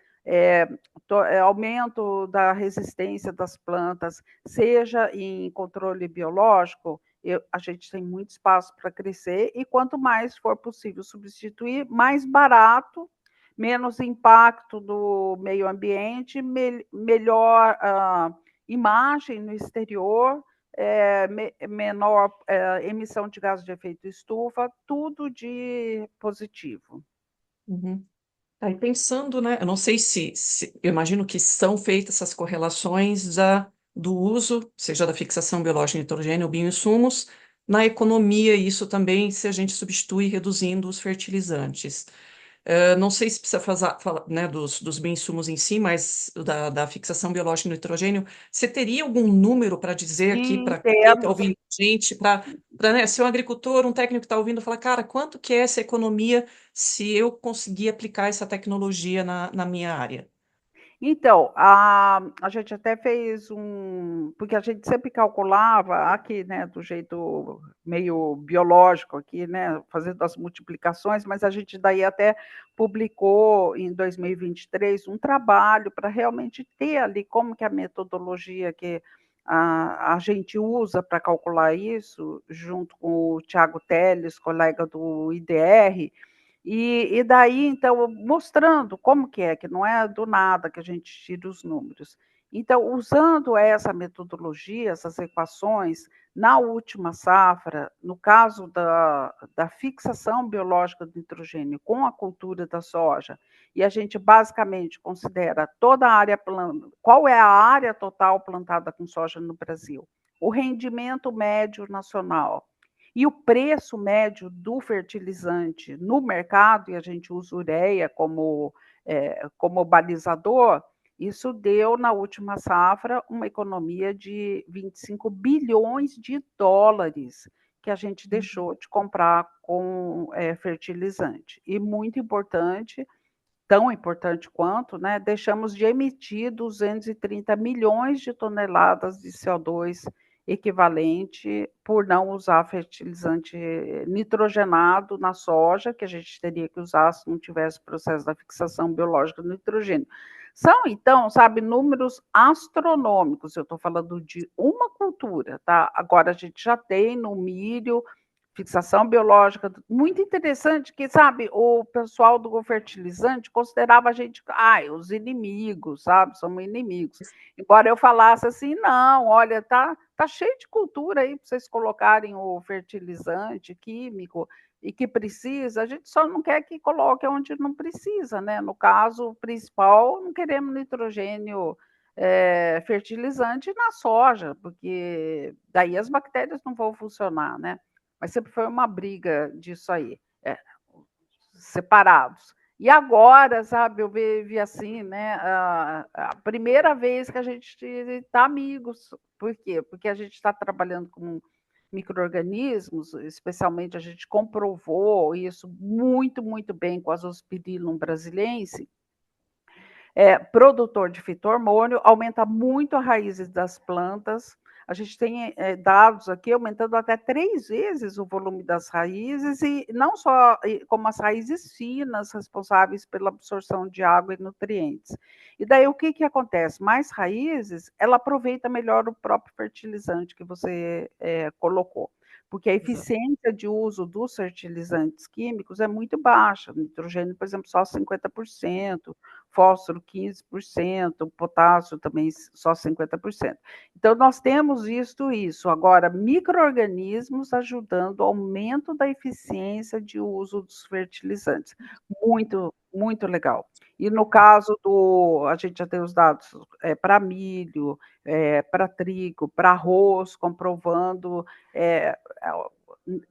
aumento da resistência das plantas, seja em controle biológico, a gente tem muito espaço para crescer, e quanto mais for possível substituir, mais barato, menos impacto do meio ambiente, melhor imagem no exterior, menor emissão de gases de efeito estufa, tudo de positivo. Uhum. Aí pensando, né? Eu não sei eu imagino que são feitas essas correlações do uso, seja da fixação biológica de nitrogênio ou bioinsumos, na economia, e isso também se a gente substitui reduzindo os fertilizantes. Não sei se precisa falar, né, dos bioinsumos em si, mas da fixação biológica do nitrogênio, você teria algum número para dizer aqui Sim, para quem está temos. ouvindo a gente, né, ser um agricultor, um técnico que está ouvindo, falar, cara, quanto que é essa economia se eu conseguir aplicar essa tecnologia na minha área? Então, a gente até fez porque a gente sempre calculava aqui, né, do jeito meio biológico aqui, né, fazendo as multiplicações, mas a gente daí até publicou em 2023 um trabalho para realmente ter ali como que a metodologia que a gente usa para calcular isso, junto com o Tiago Teles, colega do IDR, e daí, então, mostrando como que não é do nada que a gente tira os números. Então, usando essa metodologia, essas equações, na última safra, no caso da fixação biológica do nitrogênio com a cultura da soja, e a gente basicamente considera toda a área planta, qual é a área total plantada com soja no Brasil, o rendimento médio nacional, e o preço médio do fertilizante no mercado, e a gente usa ureia como balizador, isso deu, na última safra, uma economia de 25 bilhões de dólares que a gente deixou de comprar com fertilizante. E muito importante, tão importante quanto, né, deixamos de emitir 230 milhões de toneladas de CO2 equivalente por não usar fertilizante nitrogenado na soja, que a gente teria que usar se não tivesse o processo da fixação biológica do nitrogênio. São, então, sabe, números astronômicos. Eu estou falando de uma cultura, tá? Agora a gente já tem no milho fixação biológica, muito interessante que, sabe, o pessoal do fertilizante considerava a gente, os inimigos, sabe, somos inimigos. Embora eu falasse assim, não, olha, tá cheio de cultura aí para vocês colocarem o fertilizante químico e que precisa, a gente só não quer que coloque onde não precisa, né? No caso principal, não queremos nitrogênio fertilizante na soja, porque daí as bactérias não vão funcionar, né? Mas sempre foi uma briga disso aí, separados. E agora, sabe, eu vi assim, né, a primeira vez que a gente está amigos. Por quê? Porque a gente está trabalhando com micro-organismos, especialmente a gente comprovou isso muito, muito bem com a Zospirillum brasilense, produtor de fito-hormônio, aumenta muito as raízes das plantas. A gente tem dados aqui aumentando até 3 vezes o volume das raízes, e não só como as raízes finas, responsáveis pela absorção de água e nutrientes. E daí o que acontece? Mais raízes, ela aproveita melhor o próprio fertilizante que você colocou, porque a Exato. eficiência de uso dos fertilizantes químicos é muito baixa. Nitrogênio, por exemplo, só 50%, fósforo 15%, potássio também só 50%. Então, nós temos visto isso. Agora, micro-organismos ajudando ao aumento da eficiência de uso dos fertilizantes. Muito, muito legal. E no caso a gente já tem os dados para milho, para trigo, para arroz, comprovando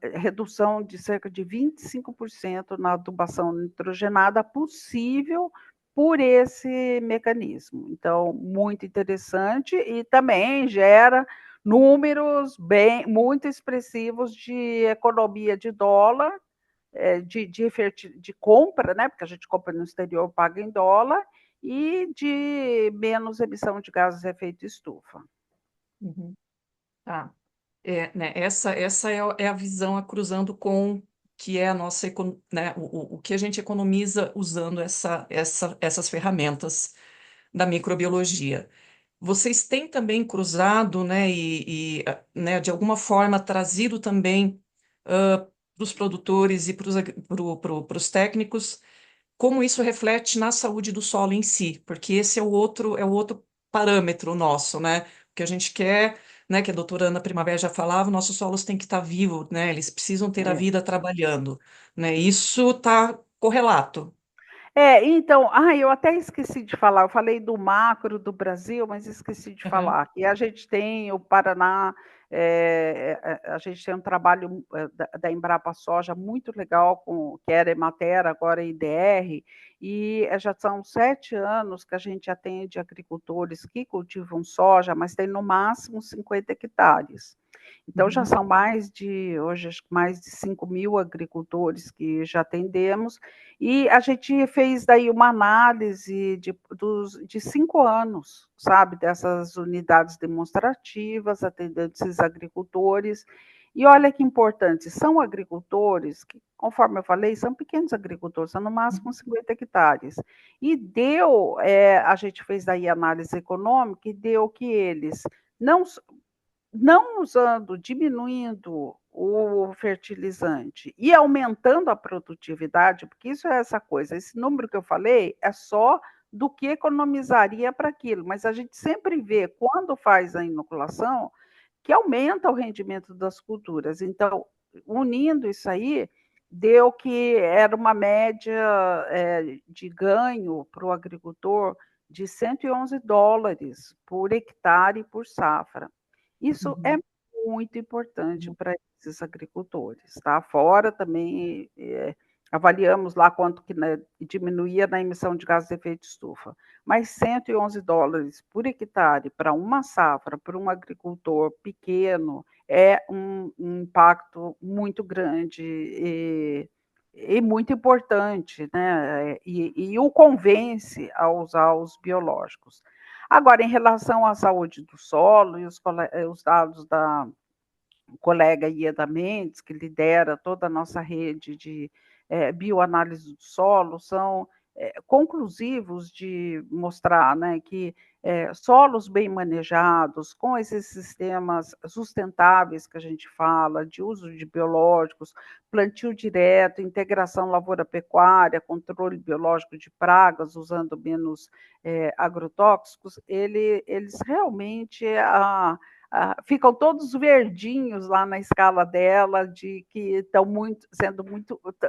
redução de cerca de 25% na adubação nitrogenada possível por esse mecanismo. Então, muito interessante, e também gera números muito expressivos de economia de dólar, de compra, né? Porque a gente compra no exterior, paga em dólar, e de menos emissão de gases de efeito estufa. Uhum. Tá. Né, essa é a visão a cruzando com que é a nossa, né, o que a gente economiza usando essas ferramentas da microbiologia. Vocês têm também cruzado, né, né, de alguma forma trazido também para os produtores e para os técnicos como isso reflete na saúde do solo em si, porque esse é o outro parâmetro nosso, né? O que a gente quer, né, que a doutora Ana Primavera já falava, nossos solos têm que estar vivos, né? Eles precisam ter a É. vida trabalhando, né? Isso está correlato. Então, eu até esqueci de falar, eu falei do macro do Brasil, mas esqueci de Aham. falar. E a gente tem o Paraná, a gente tem um trabalho da Embrapa Soja muito legal, que era Emater, agora é IDR, e já são 7 anos que a gente atende agricultores que cultivam soja, mas tem no máximo 50 hectares. Então, já Uhum. são hoje, acho que mais de 5.000 agricultores que já atendemos, e a gente fez daí uma análise de 5 anos, sabe, dessas unidades demonstrativas, atendendo esses agricultores. E olha que importante, são agricultores que, conforme eu falei, são pequenos agricultores, são no máximo 50 hectares. E a gente fez daí análise econômica e deu que eles não, não usando, diminuindo o fertilizante e aumentando a produtividade, porque isso é essa coisa, esse número que eu falei é só do que economizaria para aquilo, mas a gente sempre vê, quando faz a inoculação, que aumenta o rendimento das culturas. Então, unindo isso aí, deu que era uma média de ganho para o agricultor de US$ 111 por hectare por safra. Isso é Uhum. muito importante para esses agricultores, tá? Fora também, avaliamos lá quanto que, né, diminuía na emissão de gases de efeito de estufa, mas US$ 111 por hectare para uma safra, para um agricultor pequeno, é um impacto muito grande e muito importante, né? E o convence a usar os biológicos. Agora, em relação à saúde do solo e os dados da colega Ieda Mendes, que lidera toda a nossa rede de bioanálise do solo, são conclusivos de mostrar, né, que solos bem manejados, com esses sistemas sustentáveis que a gente fala, de uso de biológicos, plantio direto, integração lavoura-pecuária, controle biológico de pragas, usando menos agrotóxicos, eles realmente ficam todos verdinhos lá na escala dela, de que estão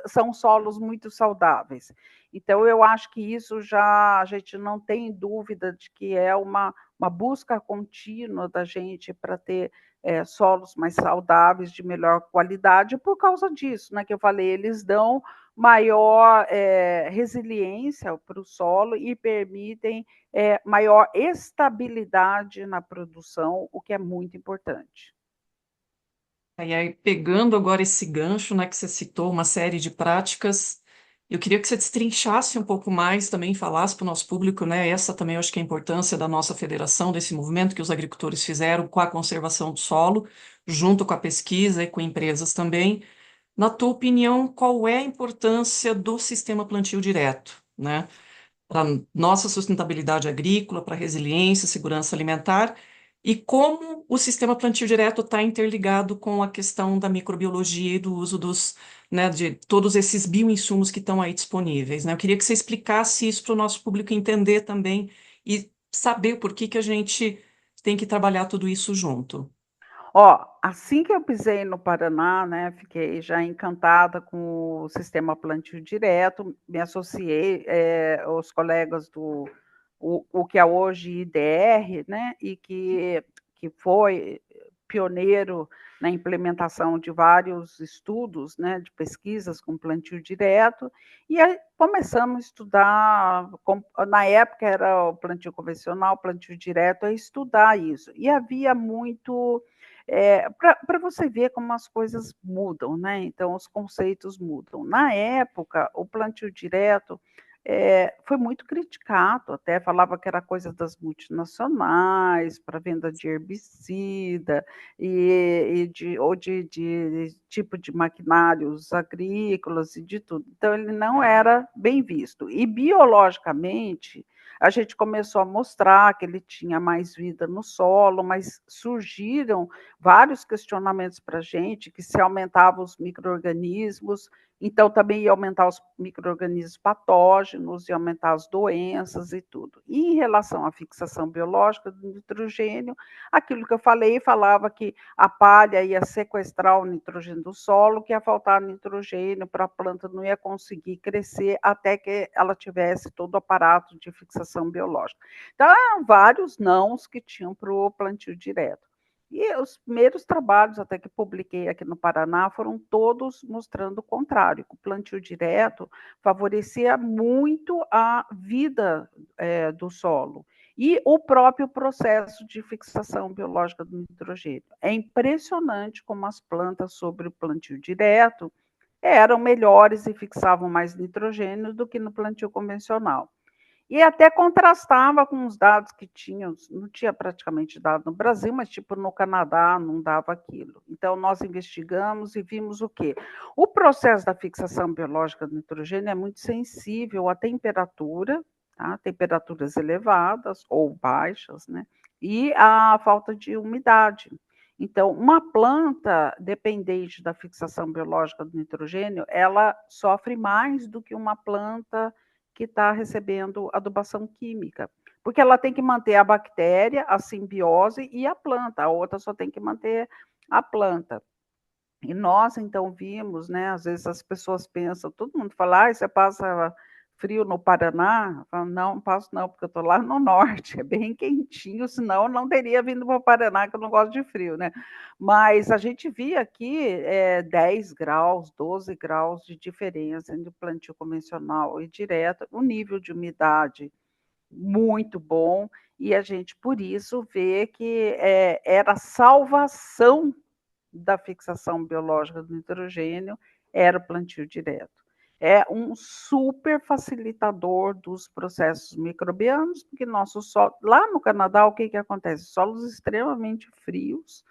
são solos muito saudáveis. Então, eu acho que isso já a gente não tem dúvida de que é uma busca contínua da gente para ter solos mais saudáveis, de melhor qualidade, por causa disso, né? Que eu falei, eles dão maior resiliência para o solo e permitem maior estabilidade na produção, o que é muito importante. E aí, pegando agora esse gancho, né, que você citou, uma série de práticas, eu queria que você destrinchasse um pouco mais também, falasse para o nosso público, né, essa também eu acho que é a importância da nossa federação, desse movimento que os agricultores fizeram com a conservação do solo, junto com a pesquisa e com empresas também. Na tua opinião, qual é a importância do sistema plantio direto, né? Para nossa sustentabilidade agrícola, para resiliência, segurança alimentar, e como o sistema plantio direto está interligado com a questão da microbiologia e do uso né, de todos esses bioinsumos que estão aí disponíveis, né? Eu queria que você explicasse isso para o nosso público entender também e saber por que que a gente tem que trabalhar tudo isso junto. Ó, assim que eu pisei no Paraná, né, fiquei já encantada com o sistema plantio direto, me associei aos colegas o que é hoje IDR, né, e que foi pioneiro na implementação de vários estudos, né, de pesquisas com plantio direto, e aí começamos a estudar, na época era o plantio convencional, plantio direto, a estudar isso. E havia muito para você ver como as coisas mudam, né? Então, os conceitos mudam. Na época, o plantio direto foi muito criticado, até falava que era coisa das multinacionais, para venda de herbicida, ou de tipo de maquinários agrícolas e de tudo. Então, ele não era bem visto. E, biologicamente, a gente começou a mostrar que ele tinha mais vida no solo, mas surgiram vários questionamentos para a gente, que se aumentava os micro-organismos, então também ia aumentar os micro-organismos patógenos, ia aumentar as doenças e tudo. E em relação à fixação biológica do nitrogênio, aquilo que eu falei, falava que a palha ia sequestrar o nitrogênio do solo, que ia faltar nitrogênio para a planta não ia conseguir crescer até que ela tivesse todo o aparato de fixação biológica. Então, eram vários nãos que tinham para o plantio direto. E os primeiros trabalhos até que publiquei aqui no Paraná foram todos mostrando o contrário, que o plantio direto favorecia muito a vida do solo e o próprio processo de fixação biológica do nitrogênio. É impressionante como as plantas sobre o plantio direto eram melhores e fixavam mais nitrogênio do que no plantio convencional. E até contrastava com os dados que tinham, não tinha praticamente dado no Brasil, mas tipo no Canadá não dava aquilo. Então nós investigamos e vimos o quê? O processo da fixação biológica do nitrogênio é muito sensível à temperatura, tá? Temperaturas elevadas ou baixas, né? E à falta de umidade. Então, uma planta dependente da fixação biológica do nitrogênio, ela sofre mais do que uma planta que está recebendo adubação química, porque ela tem que manter a bactéria, a simbiose e a planta, a outra só tem que manter a planta. E nós, então, vimos, né? Às vezes as pessoas pensam, todo mundo fala, você passa frio no Paraná? Eu falo, não, passo não, porque eu estou lá no norte, é bem quentinho, senão eu não teria vindo para o Paraná, que eu não gosto de frio, né? Mas a gente via aqui 10 graus, 12 graus de diferença entre o plantio convencional e direto, o nível de umidade muito bom, e a gente, por isso, vê que era salvação da fixação biológica do nitrogênio era o plantio direto. É um super facilitador dos processos microbianos, porque nosso solo, lá no Canadá, o que, que acontece? Solos extremamente frios,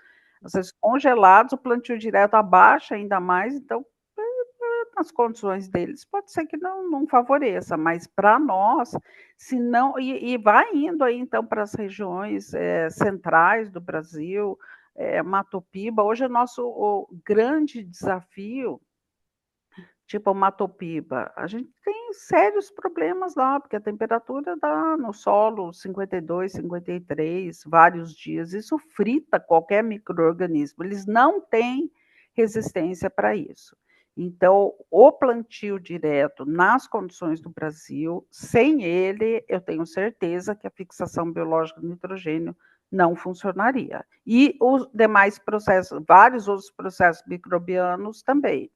às vezes congelados, o plantio direto abaixa ainda mais, então, nas condições deles, pode ser que não favoreça, mas para nós, se não, e vai indo aí então para as regiões centrais do Brasil, Mato Piba. Hoje o nosso grande desafio, tipo o Mato Piba, a gente tem sérios problemas lá, porque a temperatura dá no solo 52, 53, vários dias. Isso frita qualquer micro-organismo. Eles não têm resistência para isso. Então, o plantio direto nas condições do Brasil, sem ele, eu tenho certeza que a fixação biológica do nitrogênio não funcionaria. E os demais processos, vários outros processos microbianos também.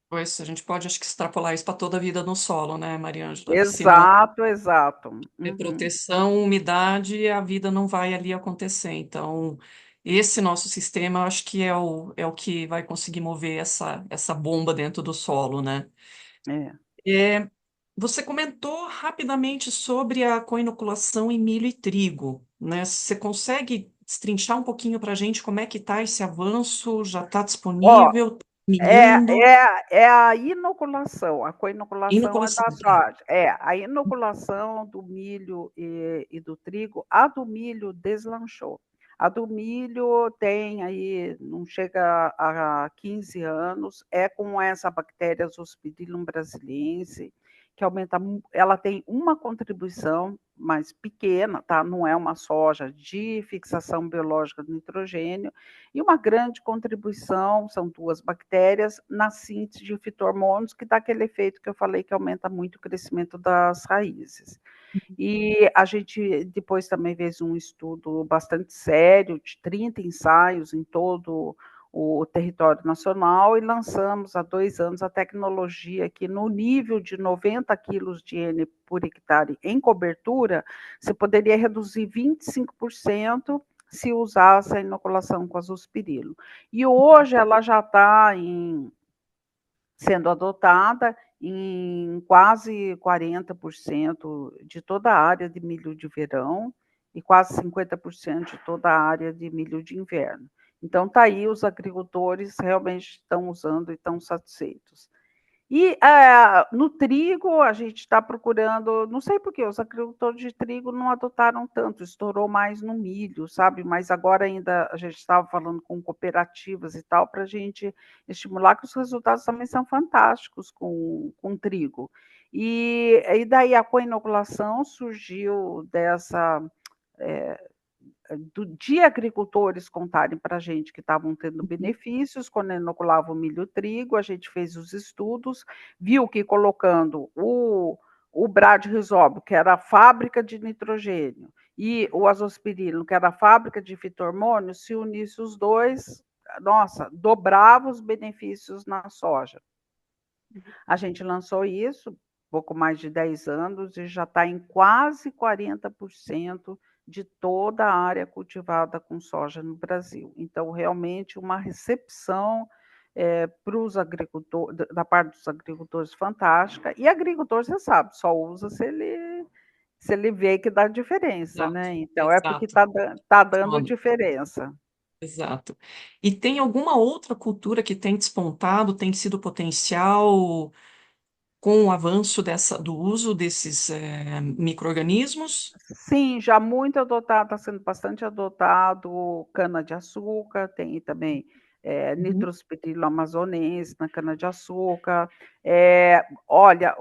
Pois a gente pode, acho que, extrapolar isso para toda a vida no solo, né, Mariângela? Que se não Exato, exato. ter Uhum. proteção, umidade, a vida não vai ali acontecer. Então, esse nosso sistema, eu acho que é o que vai conseguir mover essa bomba dentro do solo, né? É. É, você comentou rapidamente sobre a coinoculação em milho e trigo, né? Você consegue destrinchar um pouquinho para a gente como é que está esse avanço? Já está Ó, disponível? Tá é, caminhando? é a inoculação, a coinoculação é Inoculação, da tá? soja. É, a inoculação do milho e do trigo, a do milho deslanchou. A do milho tem aí, não chega a 15 anos, é com essa bactéria Zospidilum brasiliense, que aumenta, ela tem uma contribuição mais pequena, tá? Não é uma soja de fixação biológica do nitrogênio, e uma grande contribuição, são duas bactérias, na síntese de fito-hormônios, que dá aquele efeito que eu falei que aumenta muito o crescimento das raízes. E a gente depois também fez um estudo bastante sério, de 30 ensaios em todo o território nacional, e lançamos há 2 anos a tecnologia que, no nível de 90 quilos de N por hectare em cobertura, você poderia reduzir 25% se usasse a inoculação com azospirilo. E hoje ela já está sendo adotada em quase 40% de toda a área de milho de verão e quase 50% de toda a área de milho de inverno. Então, está aí, os agricultores realmente estão usando e estão satisfeitos. E no trigo, a gente está procurando, não sei por que os agricultores de trigo não adotaram tanto, estourou mais no milho, sabe? Mas agora ainda a gente estava falando com cooperativas e tal, para a gente estimular, que os resultados também são fantásticos com trigo. E daí a coinoculação surgiu dessa. É, de agricultores contarem para a gente que estavam tendo benefícios quando inoculavam o milho e o trigo. A gente fez os estudos, viu que colocando o Brad-Rizobo, que era a fábrica de nitrogênio, e o azospirilo, que era a fábrica de fito-hormônio, se unisse os dois, nossa, dobrava os benefícios na soja. A gente lançou isso pouco mais de 10 anos e já está em quase 40% de toda a área cultivada com soja no Brasil. Então, realmente, uma recepção para os agricultores, da parte dos agricultores, fantástica. E agricultor, você sabe, só usa se ele vê que dá diferença, Exato, né? Então, é porque exato. tá dando Olha, diferença. exato. E tem alguma outra cultura que tem despontado, tem sido potencial com o avanço do uso desses micro-organismos? Sim, já muito adotado, está sendo bastante adotado cana-de-açúcar, tem também Uhum, nitrospirilo amazonense na cana-de-açúcar. Olha,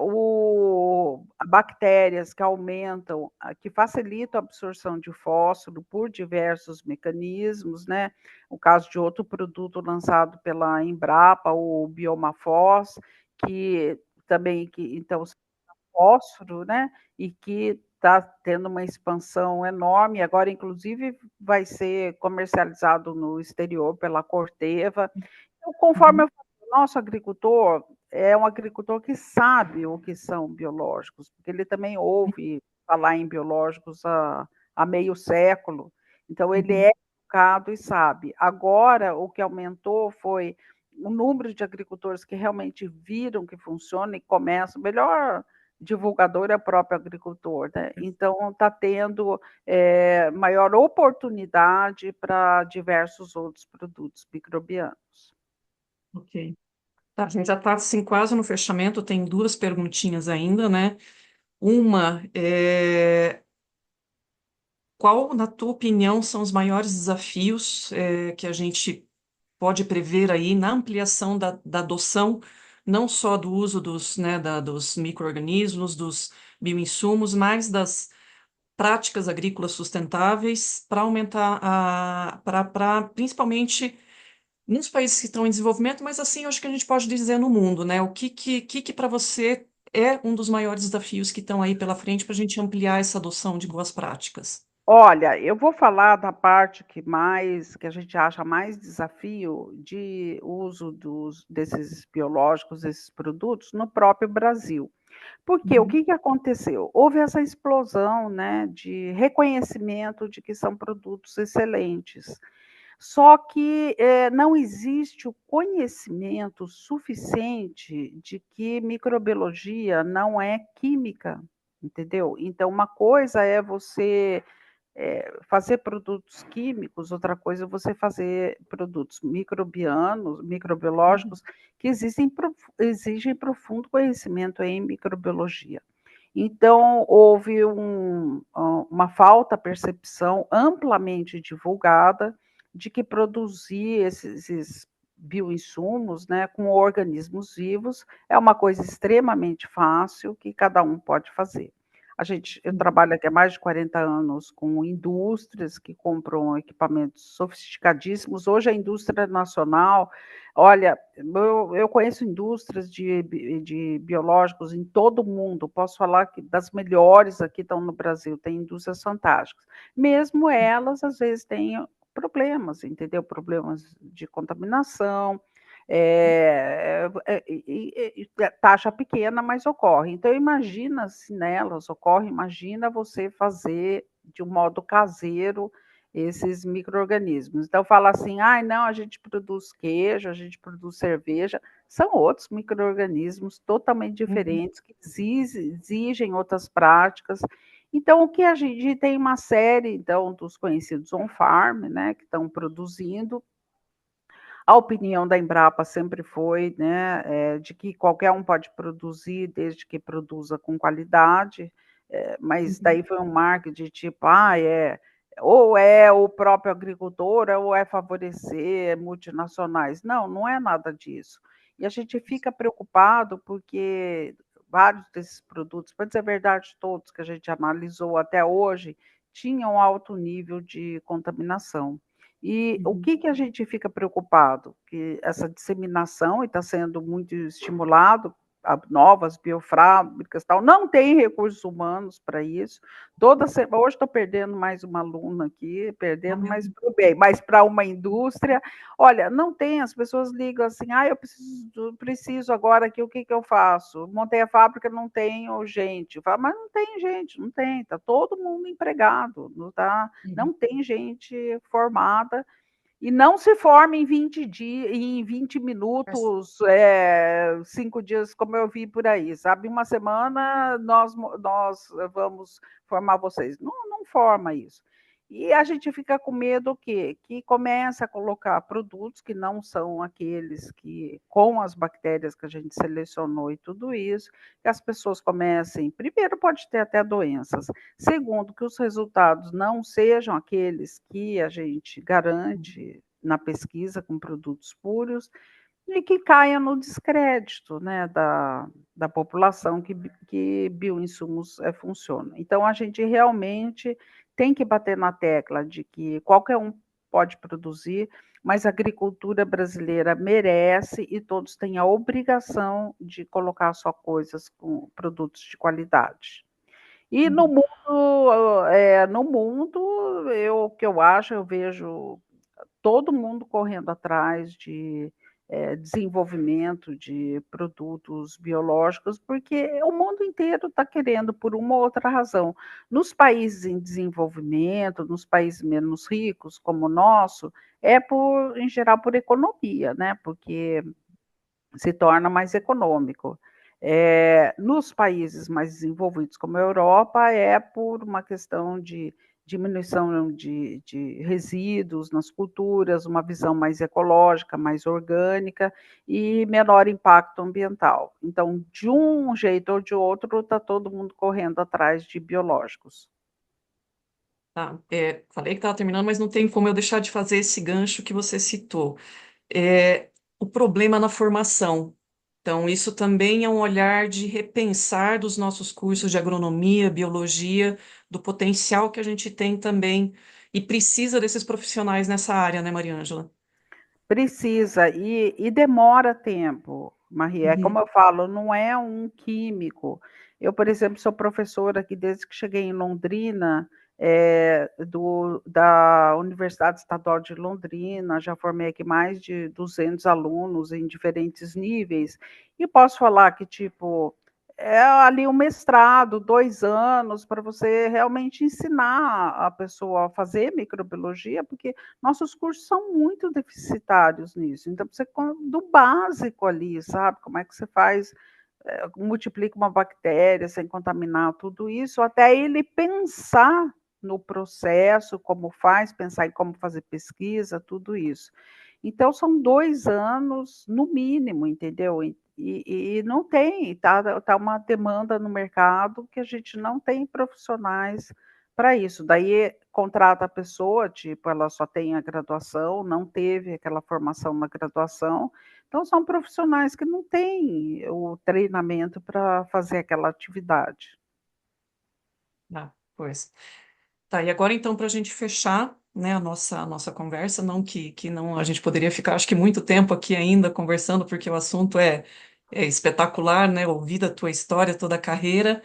bactérias que aumentam, que facilitam a absorção de fósforo por diversos mecanismos, né? O caso de outro produto lançado pela Embrapa, o Biomafós, que também, que então fósforo, né? E que está tendo uma expansão enorme. Agora, inclusive, vai ser comercializado no exterior pela Corteva. Então, conforme uhum, eu falei, o nosso agricultor é um agricultor que sabe o que são biológicos, porque ele também ouve falar em biológicos há meio século. Então, ele uhum. é educado e sabe. Agora, o que aumentou foi o número de agricultores que realmente viram que funciona e começam. Melhor divulgador é o próprio agricultor, né? Então está tendo maior oportunidade para diversos outros produtos microbianos. Ok. Tá, a gente já está assim, quase no fechamento, tem duas perguntinhas ainda, né? Uma é qual, na tua opinião, são os maiores desafios que a gente pode prever aí na ampliação da adoção, não só do uso dos micro-organismos, dos bioinsumos, mas das práticas agrícolas sustentáveis para aumentar principalmente nos países que estão em desenvolvimento, mas assim, eu acho que a gente pode dizer no mundo, né? O que para você é um dos maiores desafios que estão aí pela frente para a gente ampliar essa adoção de boas práticas? Olha, eu vou falar da parte que a gente acha mais desafio de uso desses biológicos, desses produtos, no próprio Brasil. Porque o Uhum, que que aconteceu? Houve essa explosão, né, de reconhecimento de que são produtos excelentes. Só que não existe o conhecimento suficiente de que microbiologia não é química, entendeu? Então, uma coisa é você fazer produtos químicos, outra coisa é você fazer produtos microbianos, uhum, microbiológicos, que exigem profundo conhecimento em microbiologia. Então, houve uma falta percepção amplamente divulgada de que produzir esses bioinsumos, né, com organismos vivos é uma coisa extremamente fácil que cada um pode fazer. Eu trabalho aqui há mais de 40 anos com indústrias que compram equipamentos sofisticadíssimos. Hoje a indústria nacional, olha, eu conheço indústrias de biológicos em todo o mundo. Posso falar que das melhores aqui estão no Brasil, tem indústrias fantásticas. Mesmo elas, às vezes, têm problemas, entendeu? Problemas de contaminação, taxa pequena, mas ocorre. Então, imagina se nelas ocorre, imagina você fazer de um modo caseiro esses micro-organismos. Então, fala assim, ah, não, a gente produz queijo, a gente produz cerveja, são outros micro-organismos totalmente uhum, diferentes, que exigem outras práticas. Então, o que a gente tem uma série, então, dos conhecidos on-farm, né, que estão produzindo. A opinião da Embrapa sempre foi, né, de que qualquer um pode produzir, desde que produza com qualidade, mas uhum, daí foi um marketing tipo, ou é o próprio agricultor, ou é favorecer multinacionais. Não, não é nada disso. E a gente fica preocupado porque vários desses produtos, para dizer a verdade, todos que a gente analisou até hoje, tinham alto nível de contaminação. E o uhum, que que a gente fica preocupado? Que essa disseminação está sendo muito estimulado, novas biofábricas, tal, não tem recursos humanos para isso. Toda semana, hoje estou perdendo mais uma aluna aqui, Ah, perdendo, meu mas Deus. tudo bem, mas para uma indústria, olha, não tem, as pessoas ligam assim, eu preciso agora aqui, o que eu faço? Montei a fábrica, não tenho gente. Falo, mas não tem gente, não tem, está todo mundo empregado, não tem gente formada e não se forma em 20 dias, em 20 minutos, 5 dias, como eu vi por aí, sabe? Uma semana nós vamos formar vocês. Não, não forma isso. E a gente fica com medo o quê? Que começa a colocar produtos que não são aqueles que, com as bactérias que a gente selecionou e tudo isso, que as pessoas comecem, primeiro pode ter até doenças, segundo, que os resultados não sejam aqueles que a gente garante na pesquisa com produtos puros e que caia no descrédito, né, da população que bioinsumos funcionam. Então, a gente realmente tem que bater na tecla de que qualquer um pode produzir, mas a agricultura brasileira merece e todos têm a obrigação de colocar só coisas com produtos de qualidade. E no Uhum. mundo, no mundo, o que eu acho, eu vejo todo mundo correndo atrás de desenvolvimento de produtos biológicos, porque o mundo inteiro está querendo, por uma ou outra razão. Nos países em desenvolvimento, nos países menos ricos, como o nosso, em geral, por economia, né? Porque se torna mais econômico. Nos países mais desenvolvidos, como a Europa, é por uma questão de diminuição de resíduos nas culturas, uma visão mais ecológica, mais orgânica e menor impacto ambiental. Então, de um jeito ou de outro, está todo mundo correndo atrás de biológicos. Tá, falei que estava terminando, mas não tem como eu deixar de fazer esse gancho que você citou. É, o problema na formação. Então, isso também é um olhar de repensar dos nossos cursos de agronomia, biologia, do potencial que a gente tem também e precisa desses profissionais nessa área, né, Mariângela? Precisa, e demora tempo, Maria. É como Uhum. eu falo, não é um químico. Eu, por exemplo, sou professora aqui desde que cheguei em Londrina, da Universidade Estadual de Londrina, já formei aqui mais de 200 alunos em diferentes níveis, e posso falar que, tipo, é ali um mestrado, 2 anos, para você realmente ensinar a pessoa a fazer microbiologia, porque nossos cursos são muito deficitários nisso. Então, você do básico ali, sabe? Como é que você faz, multiplica uma bactéria sem contaminar tudo isso, até ele pensar no processo, como faz, pensar em como fazer pesquisa, tudo isso. Então, são 2 anos no mínimo, entendeu? E não tem, tá uma demanda no mercado que a gente não tem profissionais para isso. Daí contrata a pessoa, tipo, ela só tem a graduação, não teve aquela formação na graduação, então são profissionais que não têm o treinamento para fazer aquela atividade. Ah, pois. Tá, e agora então, para a gente fechar, né, a nossa conversa, não que não a gente poderia ficar, acho que muito tempo aqui ainda conversando, porque o assunto é espetacular, né? Ouvir a tua história, toda a carreira.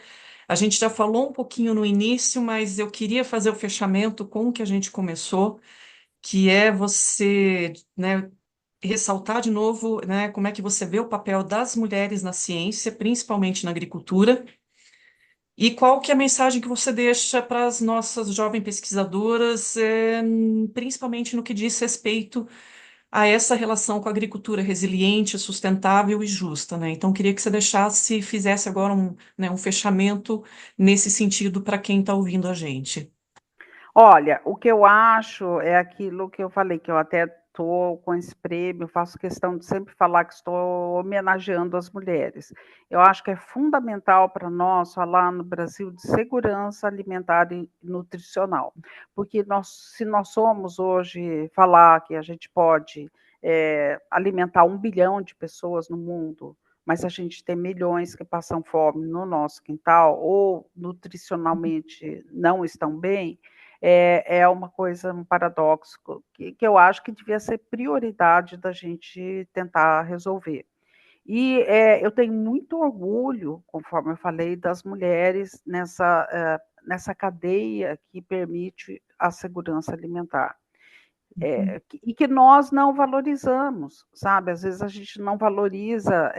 A gente já falou um pouquinho no início, mas eu queria fazer o fechamento com o que a gente começou, que é você, né, ressaltar de novo, né, como é que você vê o papel das mulheres na ciência, principalmente na agricultura. E qual que é a mensagem que você deixa para as nossas jovens pesquisadoras, principalmente no que diz respeito a essa relação com a agricultura resiliente, sustentável e justa, né? Então, queria que você deixasse, fizesse agora um fechamento nesse sentido para quem está ouvindo a gente. Olha, o que eu acho é aquilo que eu falei, que eu até estou com esse prêmio, faço questão de sempre falar que estou homenageando as mulheres. Eu acho que é fundamental para nós falar no Brasil de segurança alimentar e nutricional, porque se nós somos hoje falar que a gente pode alimentar 1 bilhão de pessoas no mundo, mas a gente tem milhões que passam fome no nosso quintal ou nutricionalmente não estão bem, uma coisa, um paradoxo que eu acho que devia ser prioridade da gente tentar resolver. E eu tenho muito orgulho, conforme eu falei, das mulheres nessa cadeia que permite a segurança alimentar. Uhum. E que nós não valorizamos, sabe? Às vezes a gente não valoriza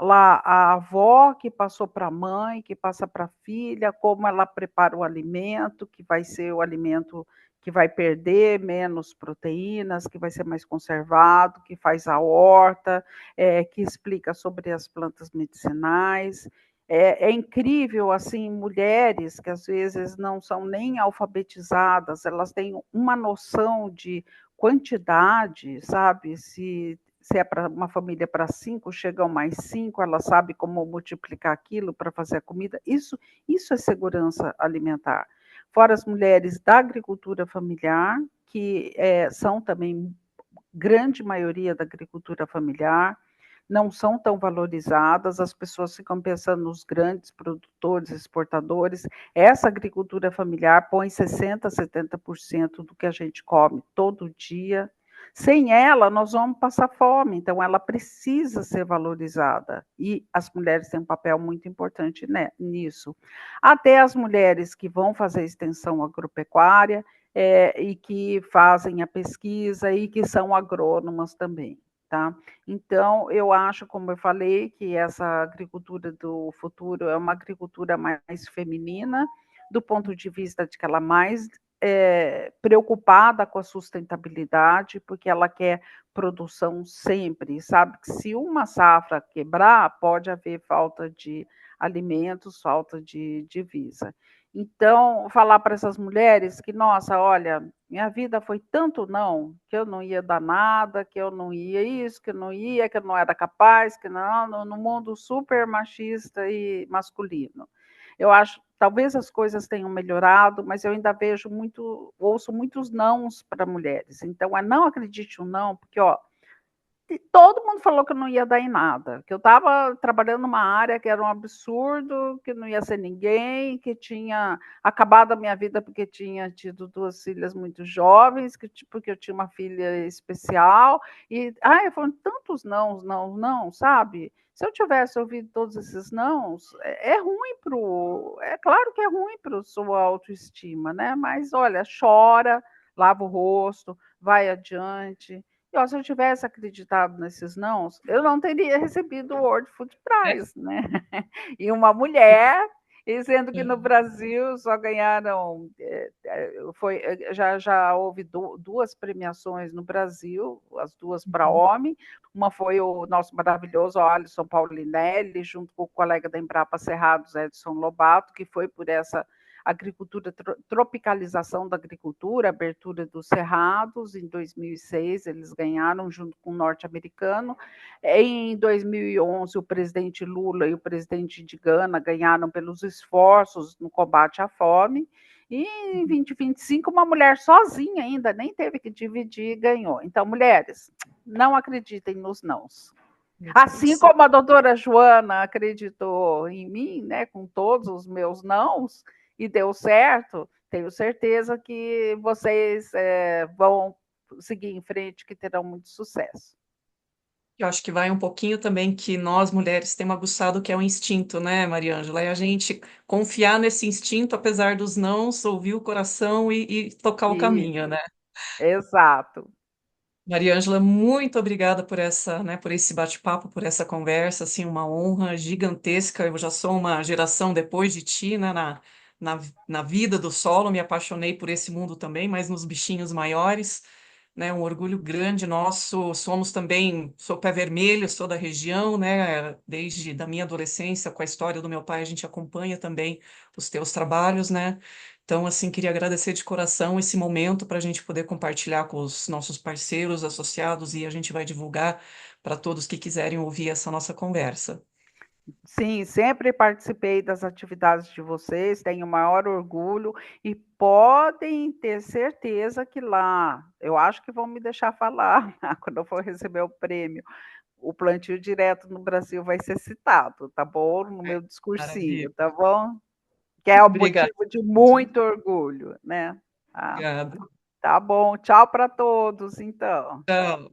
lá a avó que passou para a mãe, que passa para a filha, como ela prepara o alimento, que vai ser o alimento que vai perder menos proteínas, que vai ser mais conservado, que faz a horta, que explica sobre as plantas medicinais. É incrível, assim, mulheres que às vezes não são nem alfabetizadas, elas têm uma noção de quantidade, sabe? Se é para uma família para 5, chegam mais 5, ela sabe como multiplicar aquilo para fazer a comida. Isso é segurança alimentar. Fora as mulheres da agricultura familiar, que são também grande maioria da agricultura familiar, não são tão valorizadas, as pessoas ficam pensando nos grandes produtores, exportadores. Essa agricultura familiar põe 60%, 70% do que a gente come todo dia. Sem ela, nós vamos passar fome, então ela precisa ser valorizada. E as mulheres têm um papel muito importante nisso. Até as mulheres que vão fazer extensão agropecuária, e que fazem a pesquisa e que são agrônomas também. Tá? Então, eu acho, como eu falei, que essa agricultura do futuro é uma agricultura mais feminina, do ponto de vista de que ela é mais preocupada com a sustentabilidade, porque ela quer produção sempre, sabe? Que se uma safra quebrar, pode haver falta de alimentos, falta de divisa. Então, falar para essas mulheres que, nossa, olha, minha vida foi tanto não, que eu não ia dar nada, que eu não ia isso, que eu não ia, que eu não era capaz, que não, no mundo super machista e masculino. Eu acho, talvez as coisas tenham melhorado, mas eu ainda vejo muito, ouço muitos nãos para mulheres. Então, não acredite um não, porque, ó, todo mundo falou que eu não ia dar em nada, que eu estava trabalhando numa área que era um absurdo, que não ia ser ninguém, que tinha acabado a minha vida porque tinha tido 2 filhas muito jovens, porque eu tinha uma filha especial, e foram tantos nãos, não, não, sabe? Se eu tivesse ouvido todos esses nãos, ruim é claro que é ruim para sua autoestima, né? Mas olha, chora, lava o rosto, vai adiante, e, ó, se eu tivesse acreditado nesses nãos, eu não teria recebido o World Food É. Prize, né? E uma mulher, e sendo que no Brasil só ganharam, já houve duas premiações no Brasil, as duas para Uhum. homem, uma foi o nosso maravilhoso Alisson Paulinelli, junto com o colega da Embrapa Cerrados, Edson Lobato, que foi por essa agricultura, tropicalização da agricultura, abertura dos cerrados, em 2006 eles ganharam junto com o norte-americano. Em 2011 o presidente Lula e o presidente de Gana ganharam pelos esforços no combate à fome. E em 2025 uma mulher sozinha ainda, nem teve que dividir, ganhou. Então, mulheres, não acreditem nos nãos. Assim como a doutora Joana acreditou em mim, né, com todos os meus nãos, e deu certo, tenho certeza que vocês vão seguir em frente, que terão muito sucesso. Eu acho que vai um pouquinho também que nós mulheres temos aguçado que é o instinto, né, Mariângela? É a gente confiar nesse instinto, apesar dos nãos, ouvir o coração e tocar o E, caminho, né? exato. Mariângela, muito obrigada por essa, né, por esse bate-papo, por essa conversa, assim, uma honra gigantesca. Eu já sou uma geração depois de ti, né, na, na vida do solo, me apaixonei por esse mundo também, mas nos bichinhos maiores, né, um orgulho grande nosso. Somos também, sou pé vermelho, sou da região, né, desde da minha adolescência, com a história do meu pai, a gente acompanha também os teus trabalhos, né? Então, assim, queria agradecer de coração esse momento para a gente poder compartilhar com os nossos parceiros, associados, e a gente vai divulgar para todos que quiserem ouvir essa nossa conversa. Sim, sempre participei das atividades de vocês, tenho o maior orgulho e podem ter certeza que lá, eu acho que vão me deixar falar quando eu for receber o prêmio. O plantio direto no Brasil vai ser citado, tá bom? No meu discursinho, Maravilha. tá bom? Que é um Obrigada. motivo de muito orgulho, né? Ah, Obrigada. tá bom. Tchau para todos, então. Tchau.